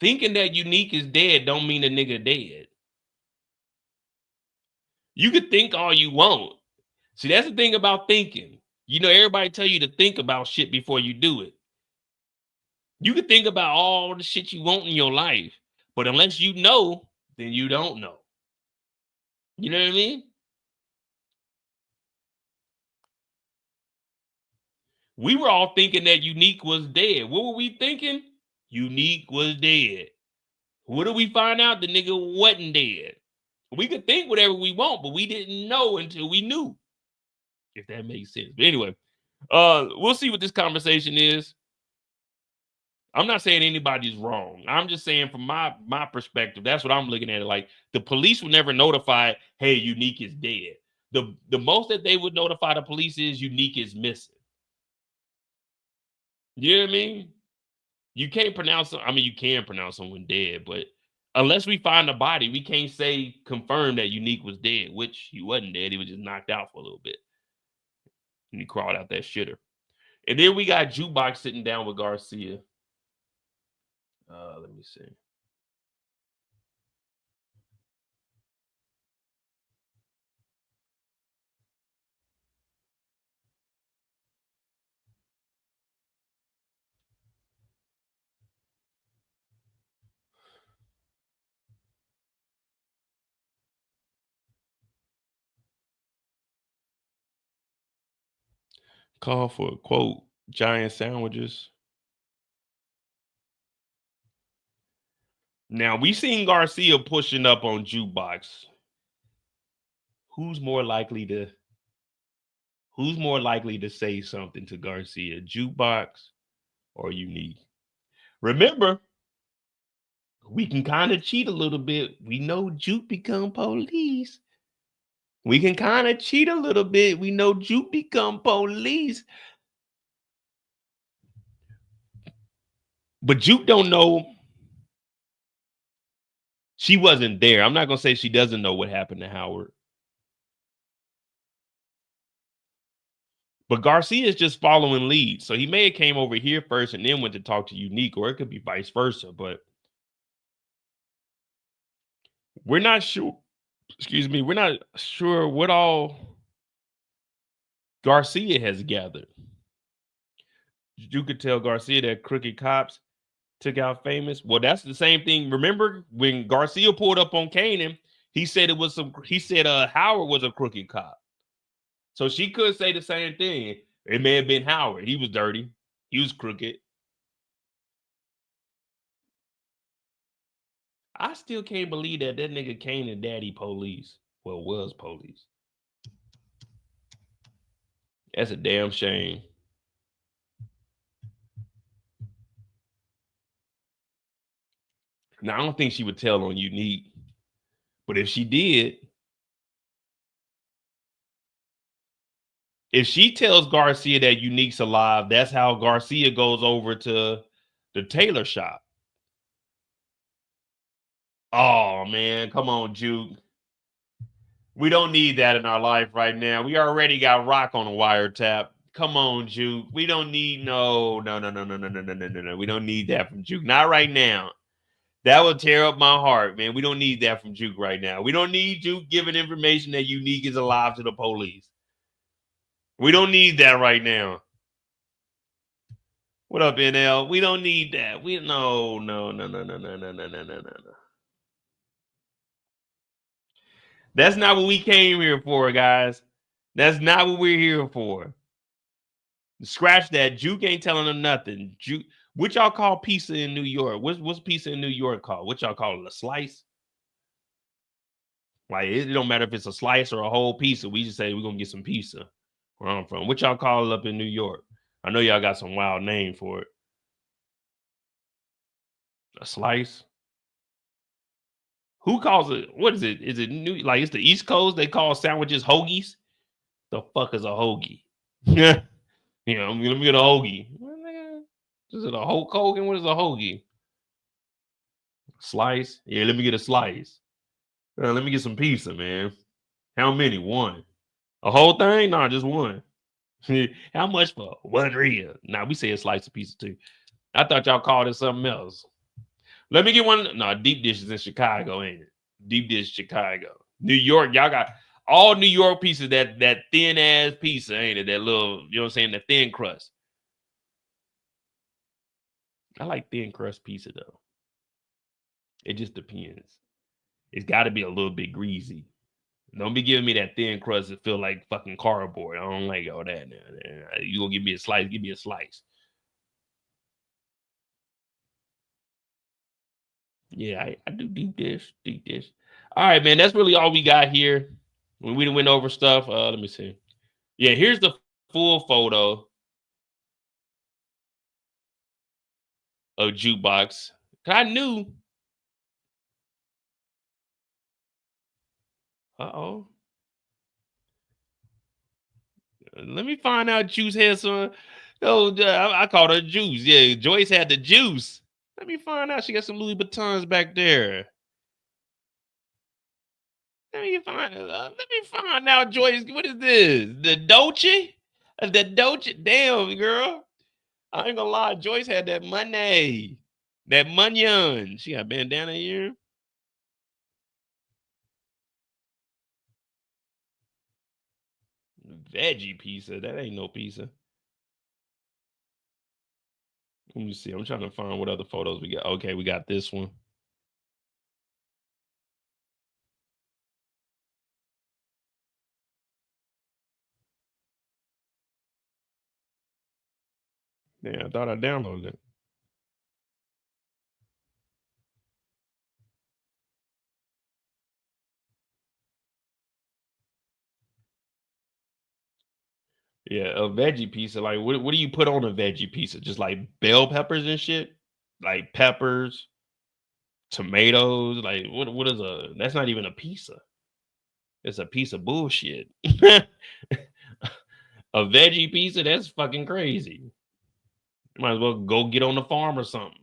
Unique is dead don't mean the nigga dead. You could think all you want. See, that's the thing about thinking. You know, everybody tell you to think about shit before you do it. You could think about all the shit you want in your life, but unless you know, then you don't know. You know what I mean? We were all thinking that Unique was dead. What were we thinking? Unique was dead. What did we find out? The nigga wasn't dead. We could think whatever we want, but we didn't know until we knew. If that makes sense. But anyway, we'll see what this conversation is. I'm not saying anybody's wrong. I'm just saying from my perspective, that's what I'm looking at it like. The police would never notify, hey, Unique is dead. The most that they would notify the police is Unique is missing. You know what I mean? You can't pronounce, I mean, you can pronounce someone dead, but unless we find a body, we can't say confirm that Unique was dead, which he wasn't dead. He was just knocked out for a little bit. And he crawled out that shitter. And then we got Jukebox sitting down with Garcia. Let me see. Call for, quote, giant sandwiches. Now, we seen Garcia pushing up on Jukebox. Who's more likely to say something to Garcia, Jukebox or Unique? Remember, we can kind of cheat a little bit. We know Juke become police. We can kind of cheat a little bit. We know Juke become police. But Juke don't know. She wasn't there. I'm not going to say she doesn't know what happened to Howard. But Garcia is just following leads. So he may have came over here first and then went to talk to Unique, or it could be vice versa. But we're not sure. Excuse me. We're not sure what all Garcia has gathered. You could tell Garcia that crooked cops took out Famous. Well, that's the same thing. Remember when Garcia pulled up on Kanan, he said Howard was a crooked cop. So she could say the same thing. It may have been Howard. He was dirty. He was crooked. I still can't believe that nigga Kanan daddy police. Well, was police. That's a damn shame. Now, I don't think she would tell on Unique. But if she did, if she tells Garcia that Unique's alive, that's how Garcia goes over to the tailor shop. Oh, man. Come on, Juke. We don't need that in our life right now. We already got Rock on a wiretap. Come on, Juke. We don't need no. We don't need that from Juke. Not right now. That will tear up my heart, man. We don't need that from Juke right now. We don't need Juke giving information that Unique is alive to the police. We don't need that right now. What up, NL? We don't need that. No. That's not what we came here for, guys. That's not what we're here for. Scratch that. Juke ain't telling them nothing. Juke, what y'all call pizza in New York? What's pizza in New York called? What y'all call it? A slice? Like, it don't matter if it's a slice or a whole pizza. We just say we're going to get some pizza where I'm from. What y'all call it up in New York? I know y'all got some wild name for it. A slice? Who calls it? What is it? Is it new? Like, it's the East Coast. They call sandwiches hoagies. The fuck is a hoagie? Yeah, let me get a hoagie. Is it a Hulk Hogan? What is a hoagie? Slice? Yeah, let me get a slice. Let me get some pizza, man. How many? One. A whole thing? No, just one. How much for one real? Nah, we say a slice of pizza too. I thought y'all called it something else. Let me get one. No, deep dish is in Chicago, ain't it? Deep dish Chicago. New York, y'all got all New York pieces, that thin ass pizza, ain't it? That little, you know what I'm saying, the thin crust. I like thin crust pizza though. It just depends. It's got to be a little bit greasy. Don't be giving me that thin crust that feel like fucking cardboard. I don't like all that now. You gonna give me a slice? Give me a slice. Yeah, I do deep dish, deep dish. All right, man. That's really all we got here. When we went over stuff, let me see. Yeah, here's the full photo of Jukebox. I knew. Uh-oh. Let me find out Juice had some. Oh, I called her Juice. Yeah, Joyce had the juice. Let me find out she got some Louis Vuittons back there. Let me find out, Joyce. What is this? The Dolce? The Dolce? Damn, girl. I ain't gonna lie. Joyce had that money. That munyon. She got bandana here. Veggie pizza. That ain't no pizza. Let me see. I'm trying to find what other photos we got. Okay, we got this one. Yeah, I thought I downloaded it. Yeah, a veggie pizza. Like, what do you put on a veggie pizza? Just like bell peppers and shit? Like peppers, tomatoes. Like, what is a, that's not even a pizza. It's a piece of bullshit. A veggie pizza? That's fucking crazy. You might as well go get on the farm or something.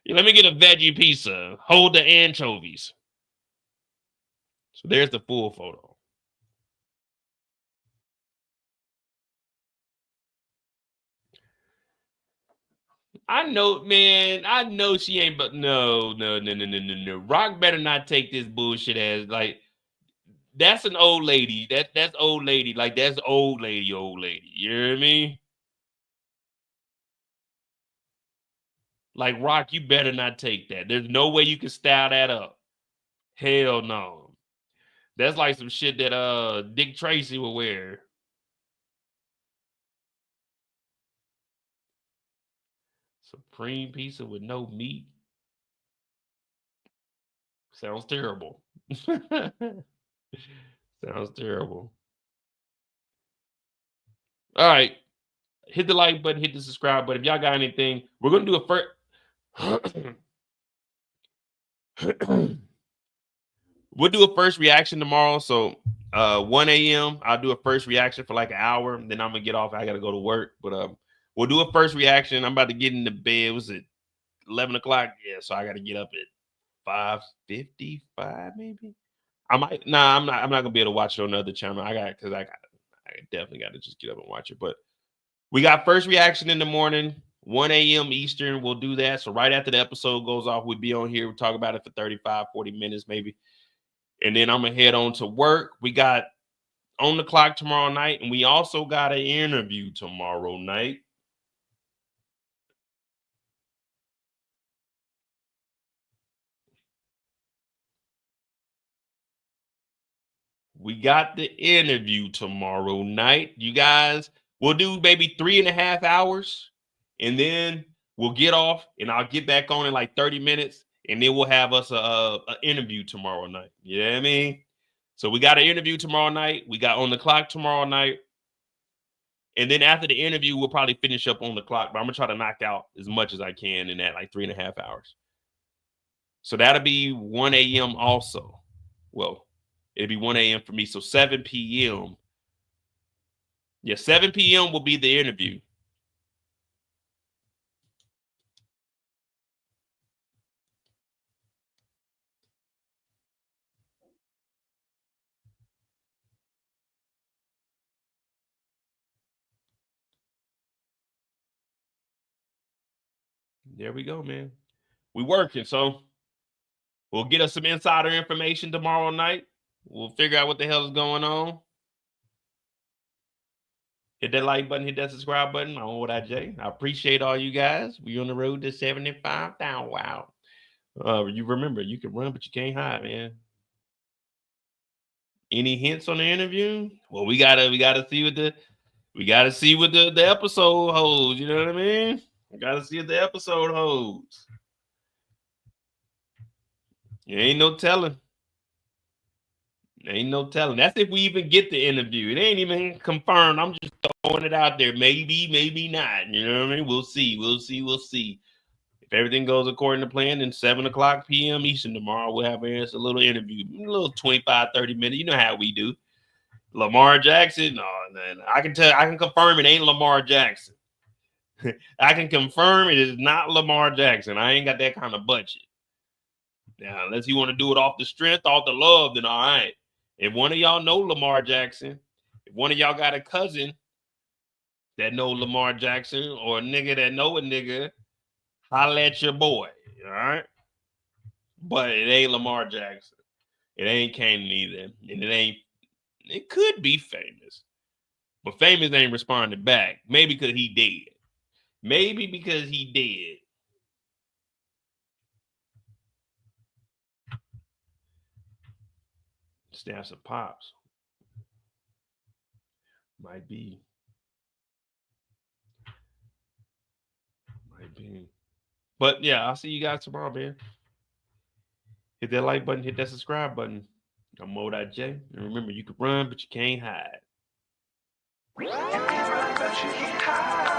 Yeah, let me get a veggie pizza. Hold the anchovies. So there's the full photo. I know, man. I know she ain't, but no. Rock better not take this bullshit as like that's an old lady. That's old lady. Like that's old lady. You know what I mean? Like Rock, you better not take that. There's no way you can style that up. Hell no. That's like some shit that Dick Tracy would wear. Supreme pizza with no meat. Sounds terrible. Sounds terrible. All right. Hit the like button, hit the subscribe button. If y'all got anything, we're gonna do a first. We'll do a first reaction tomorrow. So 1 a.m. I'll do a first reaction for like an hour. Then I'm gonna get off. I gotta go to work. But we'll do a first reaction. I'm about to get into bed. Was it 11 o'clock? Yeah, so I gotta get up at 5:55 maybe. I might I'm not gonna be able to watch it on another channel. I definitely gotta just get up and watch it. But we got first reaction in the morning, 1 a.m. Eastern. We'll do that. So right after the episode goes off, we'll be on here. We'll talk about it for 35, 40 minutes maybe. And then I'm going to head on to work. We got On the Clock tomorrow night. And we also got an interview tomorrow night. We got the interview tomorrow night. You guys, we'll do maybe 3.5 hours. And then we'll get off and I'll get back on in like 30 minutes. And then we'll have us a interview tomorrow night. You know what I mean? So we got an interview tomorrow night. We got On the Clock tomorrow night. And then after the interview, we'll probably finish up On the Clock. But I'm going to try to knock out as much as I can in that like 3.5 hours. So that'll be 1 a.m. also. Well, it'll be 1 a.m. for me. So 7 p.m. Yeah, 7 p.m. will be the interview. There we go, man. We working, so we'll get us some insider information tomorrow night. We'll figure out what the hell is going on. Hit that like button, hit that subscribe button. I'm What I Jay. I appreciate all you guys. We on the road to 75,000. Wow. You remember, you can run, but you can't hide, man. Any hints on the interview? Well, we gotta see what the episode holds. You know what I mean? We gotta see what the episode holds. There ain't no telling. Ain't no telling. That's if we even get the interview. It ain't even confirmed. I'm just throwing it out there. Maybe, maybe not. You know what I mean? We'll see. If everything goes according to plan, then 7:00 p.m. Eastern tomorrow, we'll have a little interview, a little 25, 30 minutes. You know how we do. Lamar Jackson? No, man. I can confirm it ain't Lamar Jackson. I can confirm it is not Lamar Jackson. I ain't got that kind of budget. Now, unless you want to do it off the strength, off the love, then all right. If one of y'all know Lamar Jackson, if one of y'all got a cousin that know Lamar Jackson or a nigga that know a nigga, holla at your boy, all right? But it ain't Lamar Jackson. It ain't Kanan either. And it could be Famous. But Famous ain't responded back. Maybe because he dead. Stab some pops. Might be. But yeah, I'll see you guys tomorrow, man. Hit that like button, hit that subscribe button. I'm Mo.J. And remember, you can run, but you can't hide. You can run, but you can't hide.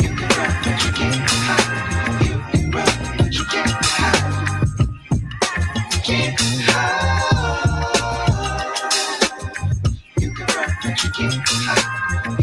You can run, but you can't hide.